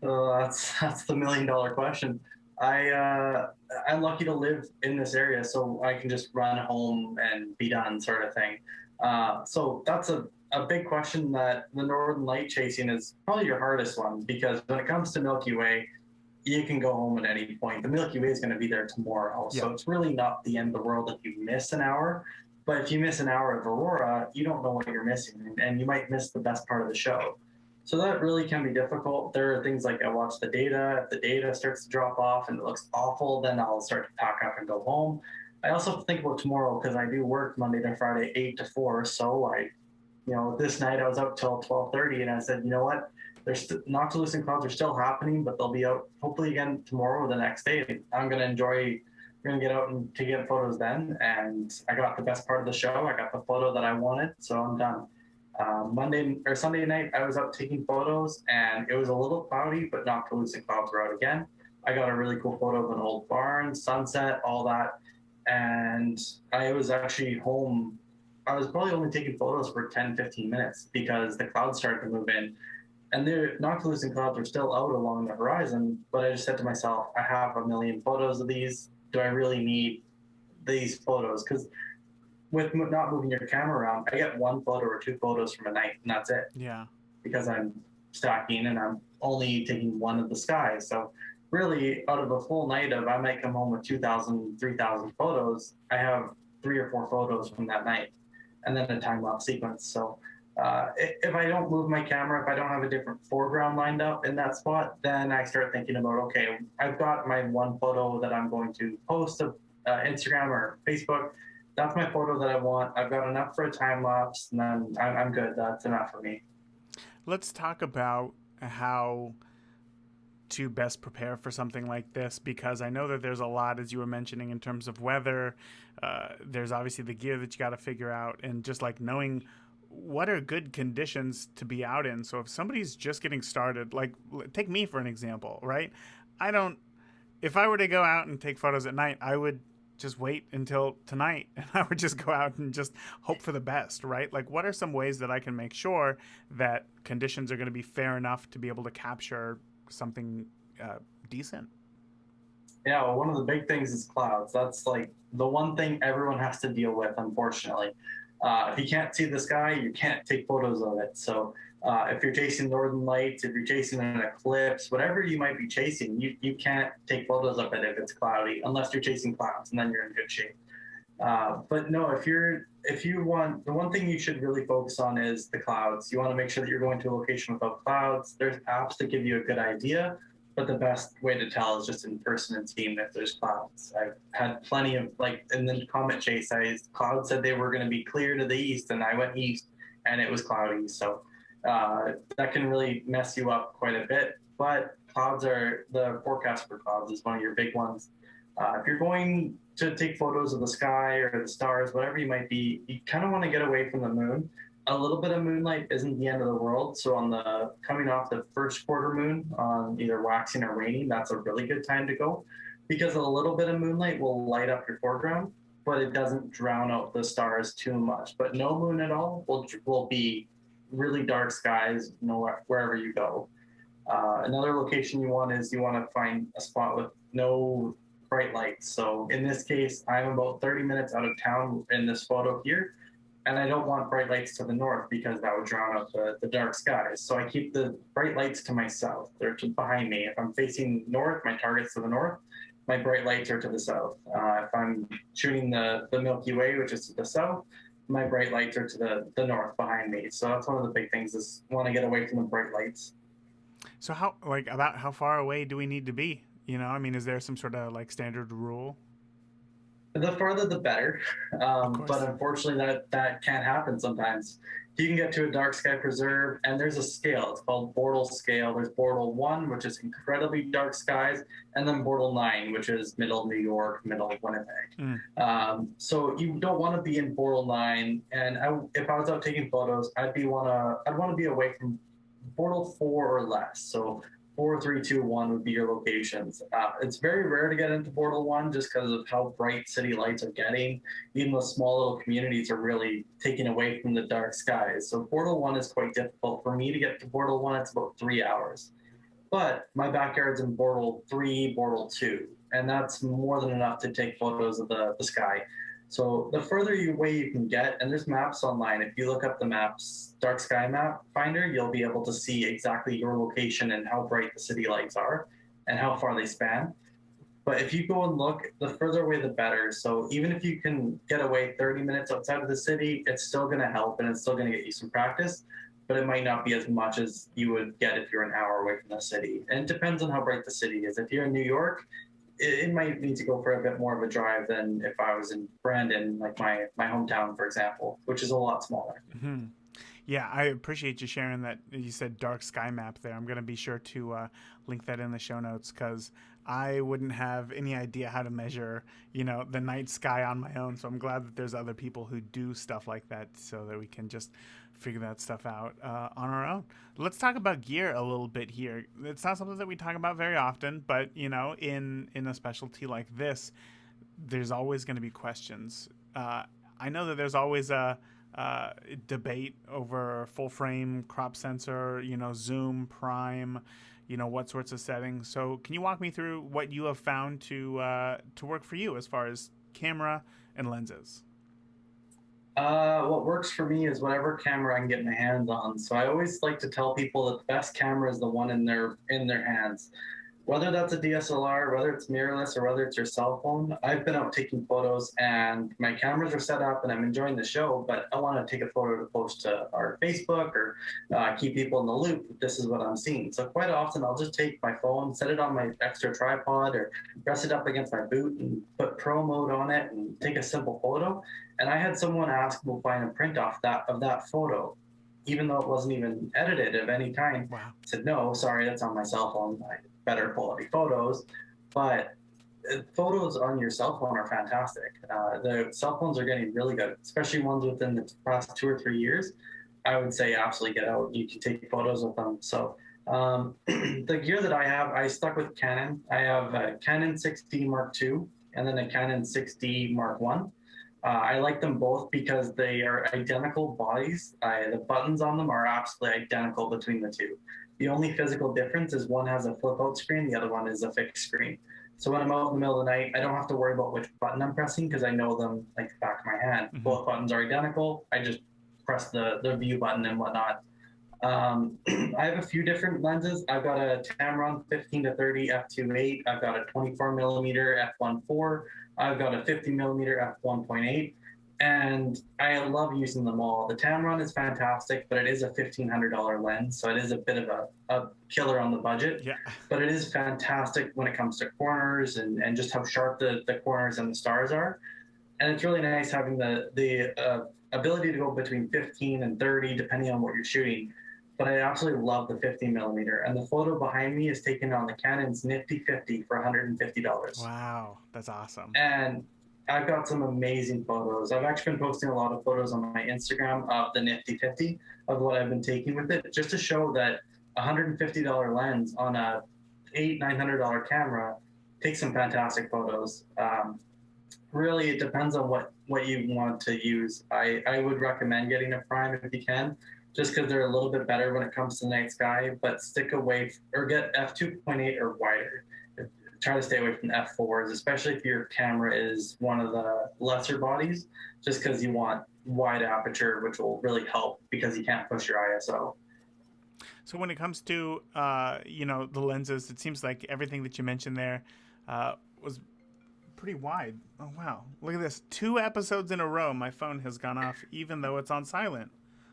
[SPEAKER 3] That's the $1,000,000 question. I'm lucky to live in this area, so I can just run home and be done, sort of thing. So that's a big question. That the Northern Light chasing is probably your hardest one, because when it comes to Milky Way, you can go home at any point. The Milky Way is going to be there tomorrow. So it's really not the end of the world if you miss an hour. But if you miss an hour of Aurora, you don't know what you're missing, and you might miss the best part of the show. So that really can be difficult. There are things like I watch the data. If the data starts to drop off and it looks awful, then I'll start to pack up and go home. I also have to think about tomorrow because I do work Monday to Friday, 8 to 4. So this night I was out till 12:30, and I said, you know what? There's Noctilucent clouds are still happening, but they'll be out hopefully again tomorrow or the next day. I'm going to enjoy we're gonna get out and to get photos then. And I got the best part of the show. I got the photo that I wanted, so I'm done. Monday or Sunday night, I was out taking photos, and it was a little cloudy, but not too loose, and clouds were out again. I got a really cool photo of an old barn, sunset, all that, and I was actually home. I was probably only taking photos for 10, 15 minutes because the clouds started to move in, and the noctilucent and clouds are still out along the horizon. But I just said to myself, I have a million photos of these. Do I really need these photos? Because with not moving your camera around, I get one photo or two photos from a night, and that's it.
[SPEAKER 1] Yeah.
[SPEAKER 3] Because I'm stacking and I'm only taking one of the sky. So really, out of a full night of, I might come home with 2,000, 3,000 photos, I have 3 or 4 photos from that night, and then a time-lapse sequence. So if I don't move my camera, if I don't have a different foreground lined up in that spot, then I start thinking about, okay, I've got my one photo that I'm going to post to Instagram or Facebook. That's my photo that I want. I've got enough for a time lapse, and then I'm good. That's enough for me.
[SPEAKER 1] Let's talk about how to best prepare for something like this, because I know that there's a lot, as you were mentioning, in terms of weather. There's obviously the gear that you got to figure out, and just like knowing what are good conditions to be out in. So if somebody's just getting started, like take me for an example, right? If I were to go out and take photos at night, I would just wait until tonight and I would just go out and just hope for the best, right? Like, what are some ways that I can make sure that conditions are going to be fair enough to be able to capture something decent?
[SPEAKER 3] Yeah, well, one of the big things is clouds. That's like the one thing everyone has to deal with, unfortunately. If you can't see the sky, you can't take photos of it. So if you're chasing northern lights, if you're chasing an eclipse, whatever you might be chasing, you can't take photos of it if it's cloudy, unless you're chasing clouds, and then you're in good shape. But no, if you want, the one thing you should really focus on is the clouds. You want to make sure that you're going to a location without clouds. There's apps that give you a good idea, but the best way to tell is just in person and seeing if there's clouds. I've had plenty of, like, in the comet chase, clouds said they were going to be clear to the east, and I went east, and it was cloudy. So that can really mess you up quite a bit. But the forecast for clouds is one of your big ones. If you're going to take photos of the sky or the stars, whatever you might be, you kind of want to get away from the moon. A little bit of moonlight isn't the end of the world. So coming off the first quarter moon on either waxing or waning, that's a really good time to go, because a little bit of moonlight will light up your foreground, but it doesn't drown out the stars too much. But no moon at all will be really dark skies wherever you go. Another location you want to find a spot with no bright lights. So in this case, I'm about 30 minutes out of town in this photo here, and I don't want bright lights to the north because that would drown out the dark skies. So I keep the bright lights to my south. They're behind me. If I'm facing north, my target's to the north. My bright lights are to the south. If I'm shooting the Milky Way, which is to the south, my bright lights are to the north behind me. So that's one of the big things, is want to get away from the bright lights.
[SPEAKER 1] So about how far away do we need to be? I mean, is there some sort of like standard rule?
[SPEAKER 3] The farther the better, but unfortunately that can't happen sometimes. You can get to a dark sky preserve, and there's a scale. It's called Bortle scale. There's Bortle 1, which is incredibly dark skies, and then Bortle 9, which is middle New York, middle Winnipeg. So you don't want to be in Bortle 9. And if I was out taking photos, I'd want to be away from Bortle 4 or less. So 4, 3, 2, 1 would be your locations. It's very rare to get into Bortle 1 just because of how bright city lights are getting. Even the small little communities are really taking away from the dark skies. So Bortle 1 is quite difficult. For me to get to Bortle 1, it's about 3 hours. But my backyard's in Bortle 3, Bortle 2, and that's more than enough to take photos of the sky. So the further away you can get, and there's maps online. If you look up the maps, Dark Sky Map Finder, you'll be able to see exactly your location and how bright the city lights are and how far they span. But if you go and look, the further away, the better. So even if you can get away 30 minutes outside of the city, it's still going to help, and it's still going to get you some practice, but it might not be as much as you would get if you're an hour away from the city. And it depends on how bright the city is. If you're in New York, it might need to go for a bit more of a drive than if I was in Brandon, like my hometown, for example, which is a lot smaller.
[SPEAKER 1] Mm-hmm. Yeah, I appreciate you sharing that. You said dark sky map there. I'm going to be sure to link that in the show notes because I wouldn't have any idea how to measure, the night sky on my own. So I'm glad that there's other people who do stuff like that so that we can just figure that stuff out on our own. Let's talk about gear a little bit here. It's not something that we talk about very often, but, in a specialty like this, there's always going to be questions. I know that there's always a debate over full frame, crop sensor, zoom, prime, what sorts of settings. So can you walk me through what you have found to work for you as far as camera and lenses?
[SPEAKER 3] What works for me is whatever camera I can get my hands on. So I always like to tell people that the best camera is the one in their hands. Whether that's a DSLR, whether it's mirrorless, or whether it's your cell phone, I've been out taking photos and my cameras are set up and I'm enjoying the show, but I want to take a photo to post to our Facebook or keep people in the loop. This is what I'm seeing. So quite often I'll just take my phone, set it on my extra tripod or press it up against my boot and put pro mode on it and take a simple photo. And I had someone ask me to find a print off of that photo, even though it wasn't even edited of any kind.
[SPEAKER 1] Wow.
[SPEAKER 3] I said, no, sorry, that's on my cell phone. Better quality photos, but photos on your cell phone are fantastic. The cell phones are getting really good, especially ones within the past 2 or 3 years. I would say absolutely get out. You can take photos with them. So the gear that I have, I stuck with Canon. I have a Canon 6D Mark II and then a Canon 6D Mark I. I like them both because they are identical bodies. The buttons on them are absolutely identical between the two. The only physical difference is one has a flip out screen, the other one is a fixed screen. So when I'm out in the middle of the night, I don't have to worry about which button I'm pressing because I know them like the back of my hand. Mm-hmm. Both buttons are identical. I just press the view button and whatnot. I have a few different lenses. I've got a Tamron 15-30 f2.8. I've got a 24mm f1.4. I've got a 50mm f1.8. And I love using them all. The Tamron is fantastic, but it is a $1,500 lens, so it is a bit of a killer on the budget.
[SPEAKER 1] Yeah.
[SPEAKER 3] But it is fantastic when it comes to corners and just how sharp the corners and the stars are. And it's really nice having the ability to go between 15 and 30, depending on what you're shooting. But I absolutely love the 50mm. And the photo behind me is taken on the Canon's Nifty 50 for $150.
[SPEAKER 1] Wow, that's awesome.
[SPEAKER 3] And I've got some amazing photos. I've actually been posting a lot of photos on my Instagram of the Nifty 50 of what I've been taking with it, just to show that a $150 lens on a $900 camera takes some fantastic photos. Really, it depends on what you want to use. I would recommend getting a prime if you can, just because they're a little bit better when it comes to night sky, but stick away or get f2.8 or wider. Try to stay away from f4s, especially if your camera is one of the lesser bodies, just because you want wide aperture, which will really help because you can't push your ISO.
[SPEAKER 1] So when it comes to the lenses, it seems like everything that you mentioned there was pretty wide. Oh wow, look at this! 2 episodes in a row, my phone has gone off, even though it's on silent.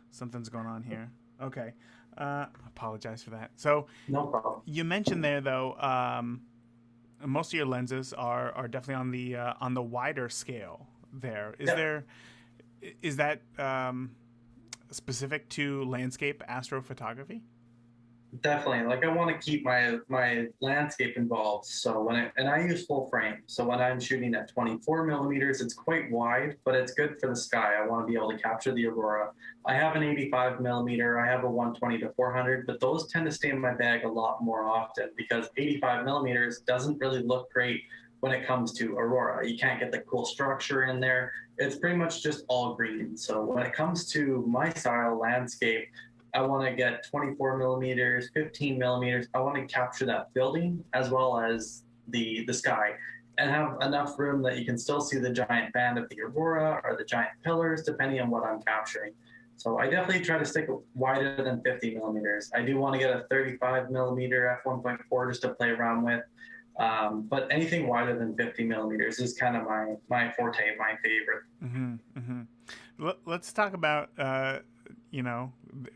[SPEAKER 1] Something's going on here. Okay, apologize for that. So
[SPEAKER 3] no problem.
[SPEAKER 1] You mentioned there though. Most of your lenses are definitely on the wider scale. Is that specific to landscape astrophotography?
[SPEAKER 3] Definitely. Like I want to keep my landscape involved. So and I use full frame. So when I'm shooting at 24mm, it's quite wide, but it's good for the sky. I want to be able to capture the aurora. I have an 85mm. I have a 120-400, but those tend to stay in my bag a lot more often because 85mm doesn't really look great when it comes to aurora. You can't get the cool structure in there. It's pretty much just all green. So when it comes to my style landscape, I want to get 24mm, 15mm. I want to capture that building as well as the sky and have enough room that you can still see the giant band of the aurora or the giant pillars, depending on what I'm capturing. So I definitely try to stick wider than 50mm. I do want to get a 35mm f1.4 just to play around with. But anything wider than 50mm is kind of my forte, my favorite.
[SPEAKER 1] Mm-hmm, mm-hmm. Let's talk about,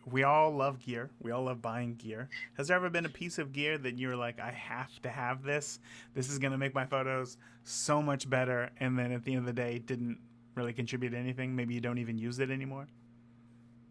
[SPEAKER 1] we all love gear. We all love buying gear. Has there ever been a piece of gear that you're like, I have to have this? This is going to make my photos so much better. And then at the end of the day, didn't really contribute anything. Maybe you don't even use it anymore.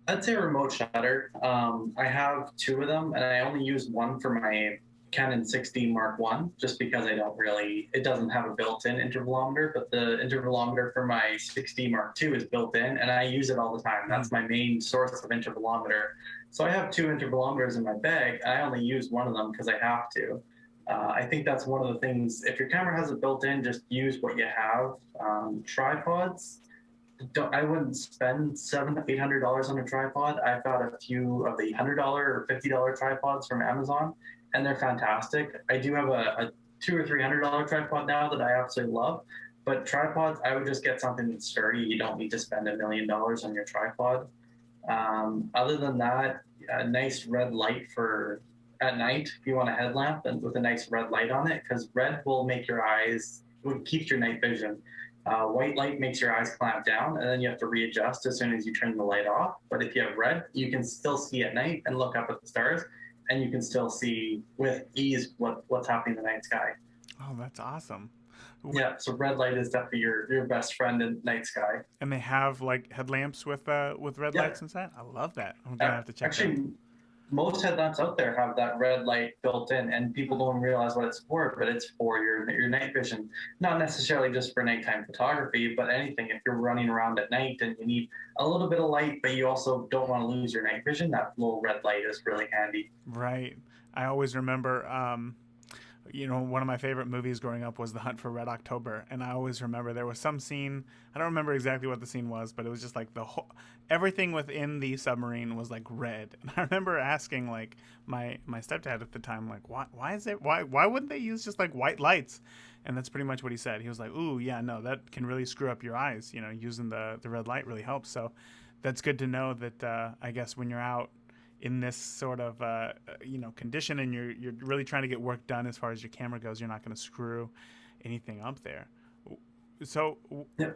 [SPEAKER 3] I'd say remote shutter. I have two of them, and I only use one for my Canon 6D Mark One, just because it doesn't have a built-in intervalometer, but the intervalometer for my 6D Mark Two is built in, and I use it all the time. That's my main source of intervalometer. So I have two intervalometers in my bag. I only use one of them because I have to. I think that's one of the things. If your camera has it built in, just use what you have. Tripods. I wouldn't spend $700-800 on a tripod. I've got a few of the $100 or $50 tripods from Amazon, and they're fantastic. I do have a $200 or $300 tripod now that I absolutely love. But tripods, I would just get something that's sturdy. You don't need to spend $1 million on your tripod. Other than that, a nice red light for at night if you want a headlamp and with a nice red light on it, because red will make your eyes, will keep your night vision. White light makes your eyes clamp down, and then you have to readjust as soon as you turn the light off. But if you have red, you can still see at night and look up at the stars, and you can still see with ease what's happening in the night sky.
[SPEAKER 1] Oh, that's awesome.
[SPEAKER 3] Yeah, so red light is definitely your best friend in night sky.
[SPEAKER 1] And they have like headlamps with red lights inside. I love that. I'm gonna have to check
[SPEAKER 3] Actually,
[SPEAKER 1] that.
[SPEAKER 3] most headlamps out there have that red light built in, and people don't realize what it's for, but it's for your night vision. Not necessarily just for nighttime photography, but anything. If you're running around at night and you need a little bit of light, but you also don't want to lose your night vision, that little red light is really handy.
[SPEAKER 1] Right. I always remember, one of my favorite movies growing up was The Hunt for Red October, and I always remember there was some scene. I don't remember exactly what the scene was, but it was just like everything within the submarine was like red. And I remember asking like my stepdad at the time, like, why wouldn't they use just like white lights? And that's pretty much what he said. He was like, ooh, yeah, no, that can really screw up your eyes. Using the red light really helps. So that's good to know that I guess when you're out in this sort of condition and you're really trying to get work done as far as your camera goes, you're not going to screw anything up there. So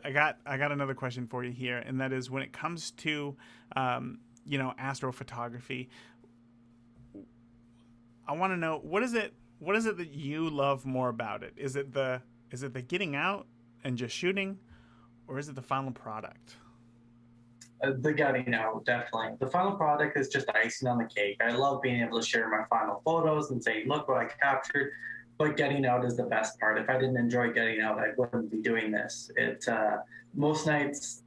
[SPEAKER 1] I got another question for you here, and that is when it comes to astrophotography, I want to know what is it that you love more about it? Is it the getting out and just shooting, or is it the final product?
[SPEAKER 3] The getting out, definitely. The final product is just icing on the cake. I love being able to share my final photos and say, look what I captured. But getting out is the best part. If I didn't enjoy getting out, I wouldn't be doing this. Most nights,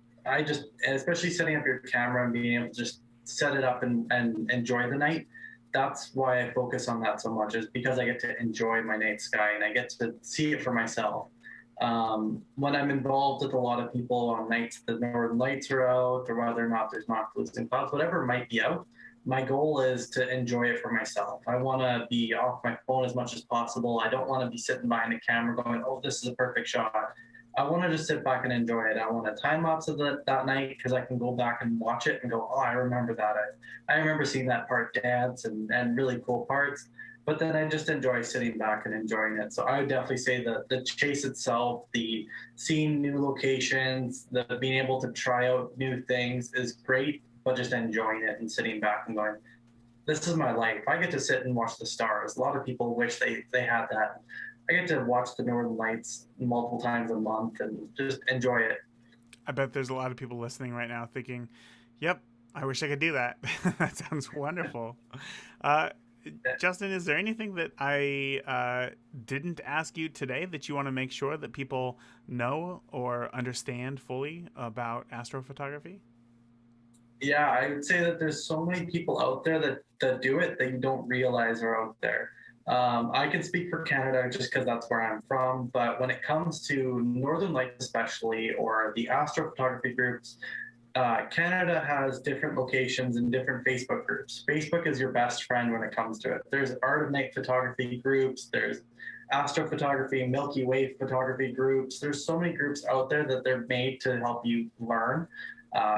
[SPEAKER 3] especially setting up your camera and being able to just set it up and enjoy the night. That's why I focus on that so much, is because I get to enjoy my night sky and I get to see it for myself. When I'm involved with a lot of people on nights the northern lights are out, or whether or not there's noctilucent and clouds, whatever might be out, my goal is to enjoy it for myself. I want to be off my phone as much as possible. I don't want to be sitting behind a camera going, oh, this is a perfect shot. I want to just sit back and enjoy it. I want a time lapse of that night, because I can go back and watch it and go, oh, I remember that. I remember seeing that part dance and really cool parts. But then I just enjoy sitting back and enjoying it. So I would definitely say that the chase itself, the seeing new locations, the being able to try out new things is great, but just enjoying it and sitting back and going, this is my life. I get to sit and watch the stars. A lot of people wish they had that. I get to watch the Northern Lights multiple times a month and just enjoy it.
[SPEAKER 1] I bet there's a lot of people listening right now thinking, yep, I wish I could do that. That sounds wonderful. Justin, is there anything that I didn't ask you today that you want to make sure that people know or understand fully about astrophotography?
[SPEAKER 3] Yeah, I would say that there's so many people out there that do it that you don't realize are out there. I can speak for Canada just because that's where I'm from, but when it comes to Northern Lights especially, or the astrophotography groups, Canada has different locations and different Facebook groups. Facebook is your best friend when it comes to it. There's Art of Night photography groups. There's astrophotography, Milky Way photography groups. There's so many groups out there that they're made to help you learn.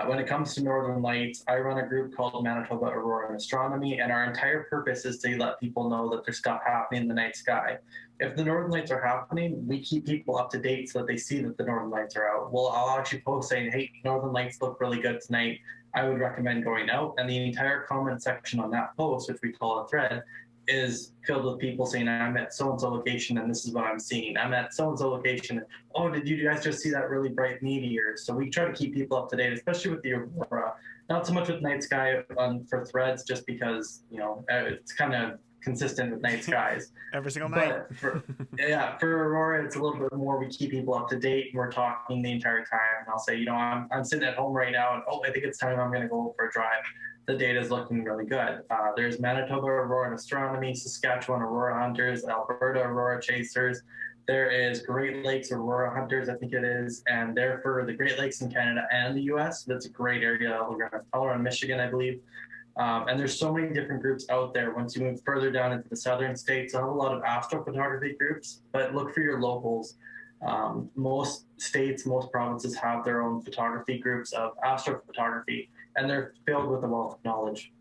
[SPEAKER 3] When it comes to Northern Lights, I run a group called Manitoba Aurora Astronomy, and our entire purpose is to let people know that there's stuff happening in the night sky. If the Northern Lights are happening, we keep people up to date so that they see that the Northern Lights are out. I'll actually post saying, hey, Northern Lights look really good tonight. I would recommend going out. And the entire comment section on that post, which we call a thread, is filled with people saying, I'm at so-and-so location and this is what I'm seeing. I'm at so-and-so location. Oh, did you guys just see that really bright meteor? So we try to keep people up to date, especially with the Aurora. Not so much with night sky for threads, just because it's kind of consistent with night skies.
[SPEAKER 1] Every single night.
[SPEAKER 3] But for Aurora, it's a little bit more. We keep people up to date, and we're talking the entire time. And I'll say, I'm sitting at home right now, and I think it's time I'm going to go for a drive. The data is looking really good. There's Manitoba Aurora Astronomy, Saskatchewan Aurora Hunters, Alberta Aurora Chasers. There is Great Lakes Aurora Hunters, I think it is, and they're for the Great Lakes in Canada and the U.S. That's a great area. Colorado, Michigan, I believe. And there's so many different groups out there. Once you move further down into the southern states, I have a lot of astrophotography groups, but look for your locals. Most states, most provinces have their own photography groups of astrophotography, and they're filled with a wealth of knowledge.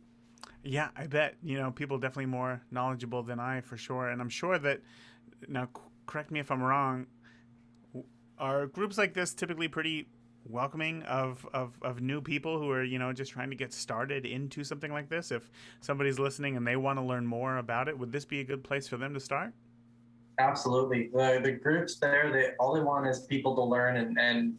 [SPEAKER 1] Yeah, I bet, people definitely more knowledgeable than I, for sure. And I'm sure that, now correct me if I'm wrong, are groups like this typically pretty welcoming of new people who are, just trying to get started into something like this? If somebody's listening and they want to learn more about it, would this be a good place for them to start?
[SPEAKER 3] Absolutely. The groups there, all they want is people to learn and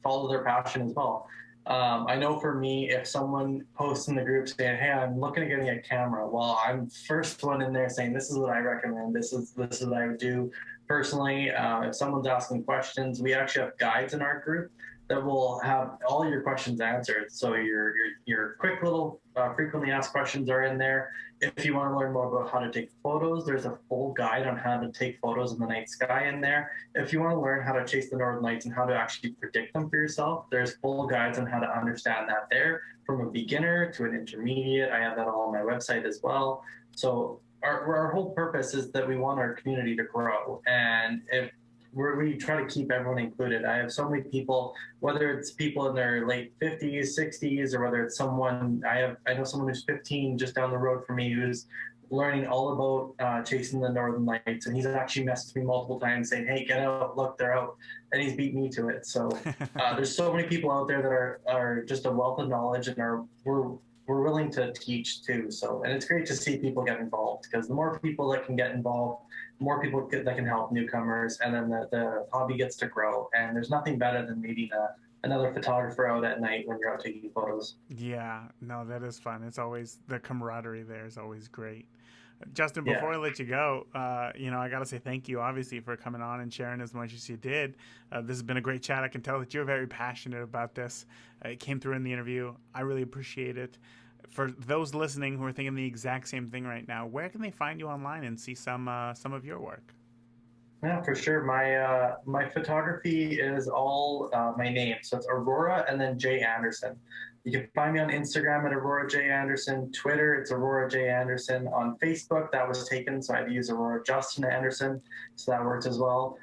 [SPEAKER 3] follow their passion as well. I know for me, if someone posts in the group saying, "Hey, I'm looking at getting a camera," well, I'm first one in there saying, "This is what I recommend. This is what I would do personally." If someone's asking questions, we actually have guides in our group that will have all your questions answered. So your quick little frequently asked questions are in there. If you want to learn more about how to take photos, there's a full guide on how to take photos in the night sky in there. If you want to learn how to chase the northern lights and how to actually predict them for yourself, there's full guides on how to understand that there, from a beginner to an intermediate. I have that all on my website as well. So our whole purpose is that we want our community to grow. And if we try to keep everyone included. I have so many people, whether it's people in their late 50s, 60s, or whether it's someone, I know someone who's 15 just down the road from me who's learning all about chasing the northern lights, and he's actually messaged me multiple times saying, "Hey, get out, look, they're out," and he's beat me to it. So there's so many people out there that are just a wealth of knowledge, and we're willing to teach too. So, and it's great to see people get involved, because the more people that can get involved, more people that can help newcomers, and then the hobby gets to grow. And there's nothing better than meeting another photographer out at night when you're out taking photos.
[SPEAKER 1] Yeah, no, that is fun. It's always, the camaraderie there is always great. Justin,
[SPEAKER 3] Yeah.
[SPEAKER 1] before I let you go, I got to say thank you, obviously, for coming on and sharing as much as you did. This has been a great chat. I can tell that you're very passionate about this. It came through in the interview. I really appreciate it. For those listening who are thinking the exact same thing right now, where can they find you online and see some of your work?
[SPEAKER 3] Yeah, for sure. My photography is all my name, so it's Aurora and then J Anderson. You can find me on Instagram at Aurora J Anderson. Twitter, it's Aurora J Anderson. On Facebook, that was taken, so I've used Aurora Justin Anderson, so that works as well.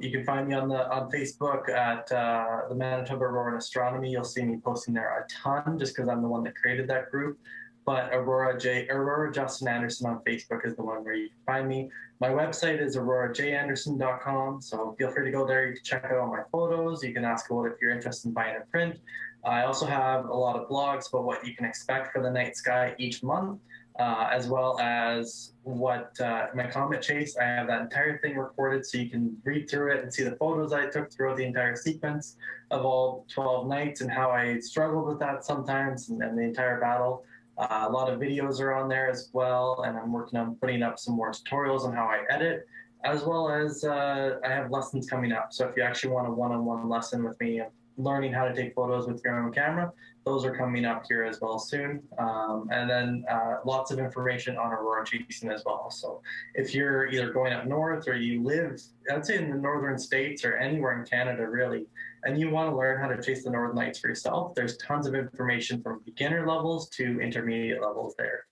[SPEAKER 3] You can find me on Facebook at the Manitoba Aurora Astronomy. You'll see me posting there a ton, just because I'm the one that created that group. But Aurora Justin Anderson on Facebook is the one where you can find me. My website is aurorajanderson.com, so feel free to go there. You can check out all my photos. You can ask about if you're interested in buying a print. I also have a lot of blogs about what you can expect for the night sky each month, as well as what my comet chase. I have that entire thing recorded, so you can read through it and see the photos I took throughout the entire sequence of all 12 nights and how I struggled with that sometimes, and the entire battle. A lot of videos are on there as well, and I'm working on putting up some more tutorials on how I edit, as well as I have lessons coming up. So if you actually want a one-on-one lesson with me, learning how to take photos with your own camera, those are coming up here as well soon. And then lots of information on Aurora chasing as well. So if you're either going up north or you live, I'd say in the northern states or anywhere in Canada really, and you want to learn how to chase the northern lights for yourself, there's tons of information from beginner levels to intermediate levels there.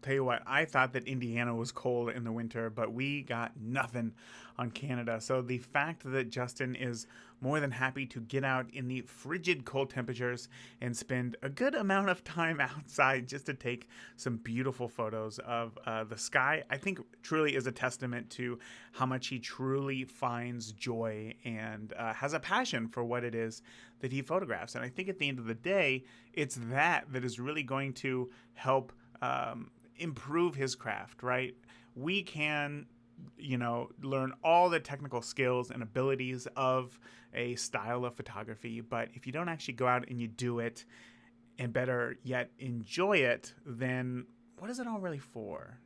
[SPEAKER 1] Tell you what, I thought that Indiana was cold in the winter, but we got nothing on Canada. So the fact that Justin is more than happy to get out in the frigid cold temperatures and spend a good amount of time outside just to take some beautiful photos of the sky, I think truly is a testament to how much he truly finds joy and has a passion for what it is that he photographs. And I think at the end of the day, it's that is really going to help improve his craft, right? We can learn all the technical skills and abilities of a style of photography. But if you don't actually go out and you do it, and better yet, enjoy it, then what is it all really for,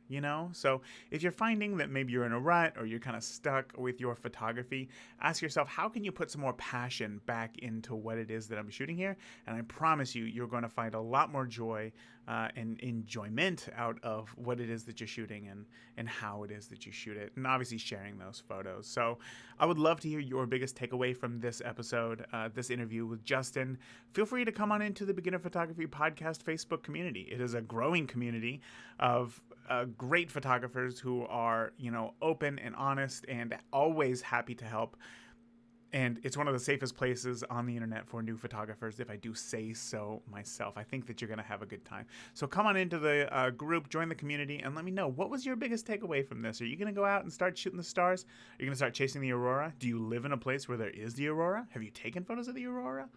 [SPEAKER 1] So if you're finding that maybe you're in a rut or you're kind of stuck with your photography, ask yourself, how can you put some more passion back into what it is that I'm shooting here? And I promise you, you're going to find a lot more joy and enjoyment out of what it is that you're shooting and how it is that you shoot it, and obviously sharing those photos. So I would love to hear your biggest takeaway from this episode, this interview with Justin. Feel free to come on into the Beginner Photography Podcast Facebook community. It is a growing community of great photographers who are, open and honest and always happy to help. And it's one of the safest places on the internet for new photographers, if I do say so myself. I think that you're going to have a good time. So come on into the group, join the community, and let me know, what was your biggest takeaway from this? Are you going to go out and start shooting the stars? Are you going to start chasing the Aurora? Do you live in a place where there is the Aurora? Have you taken photos of the Aurora?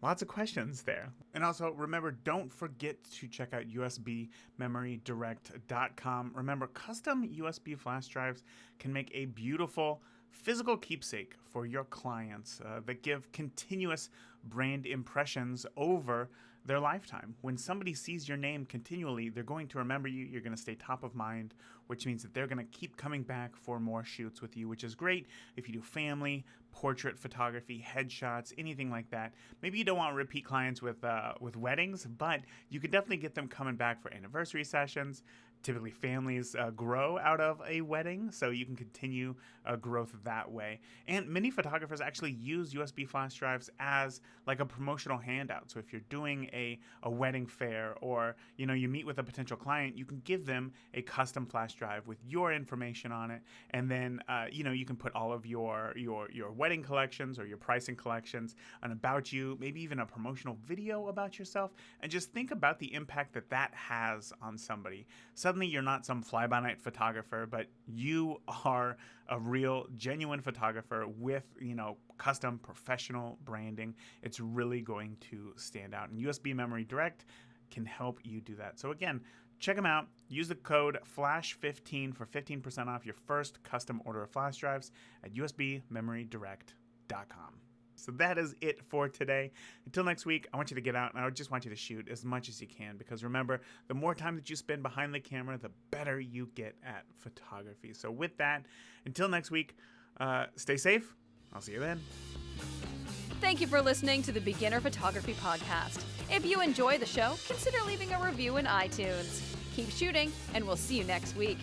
[SPEAKER 1] Lots of questions there. And also, remember, don't forget to check out usbmemorydirect.com. Remember, custom USB flash drives can make a beautiful physical keepsake for your clients that give continuous brand impressions over their lifetime. When somebody sees your name continually, they're going to remember you. You're going to stay top of mind, which means that they're going to keep coming back for more shoots with you, which is great if you do family, portrait photography, headshots, anything like that. Maybe you don't want repeat clients with weddings, but you can definitely get them coming back for anniversary sessions. Typically, families grow out of a wedding, so you can continue growth that way. And many photographers actually use USB flash drives as like a promotional handout. So if you're doing a wedding fair, or you meet with a potential client, you can give them a custom flash drive with your information on it, and then you can put all of your wedding collections or your pricing collections, and about you, maybe even a promotional video about yourself, and just think about the impact that has on somebody. Suddenly you're not some fly-by-night photographer, but you are a real, genuine photographer with, custom professional branding. It's really going to stand out. And USB Memory Direct can help you do that. So again, check them out. Use the code FLASH15 for 15% off your first custom order of flash drives at usbmemorydirect.com. So that is it for today. Until next week, I want you to get out, and I just want you to shoot as much as you can, because remember, the more time that you spend behind the camera, the better you get at photography. So with that, until next week, stay safe. I'll see you then.
[SPEAKER 2] Thank you for listening to the Beginner Photography Podcast. If you enjoy the show, consider leaving a review in iTunes. Keep shooting, and we'll see you next week.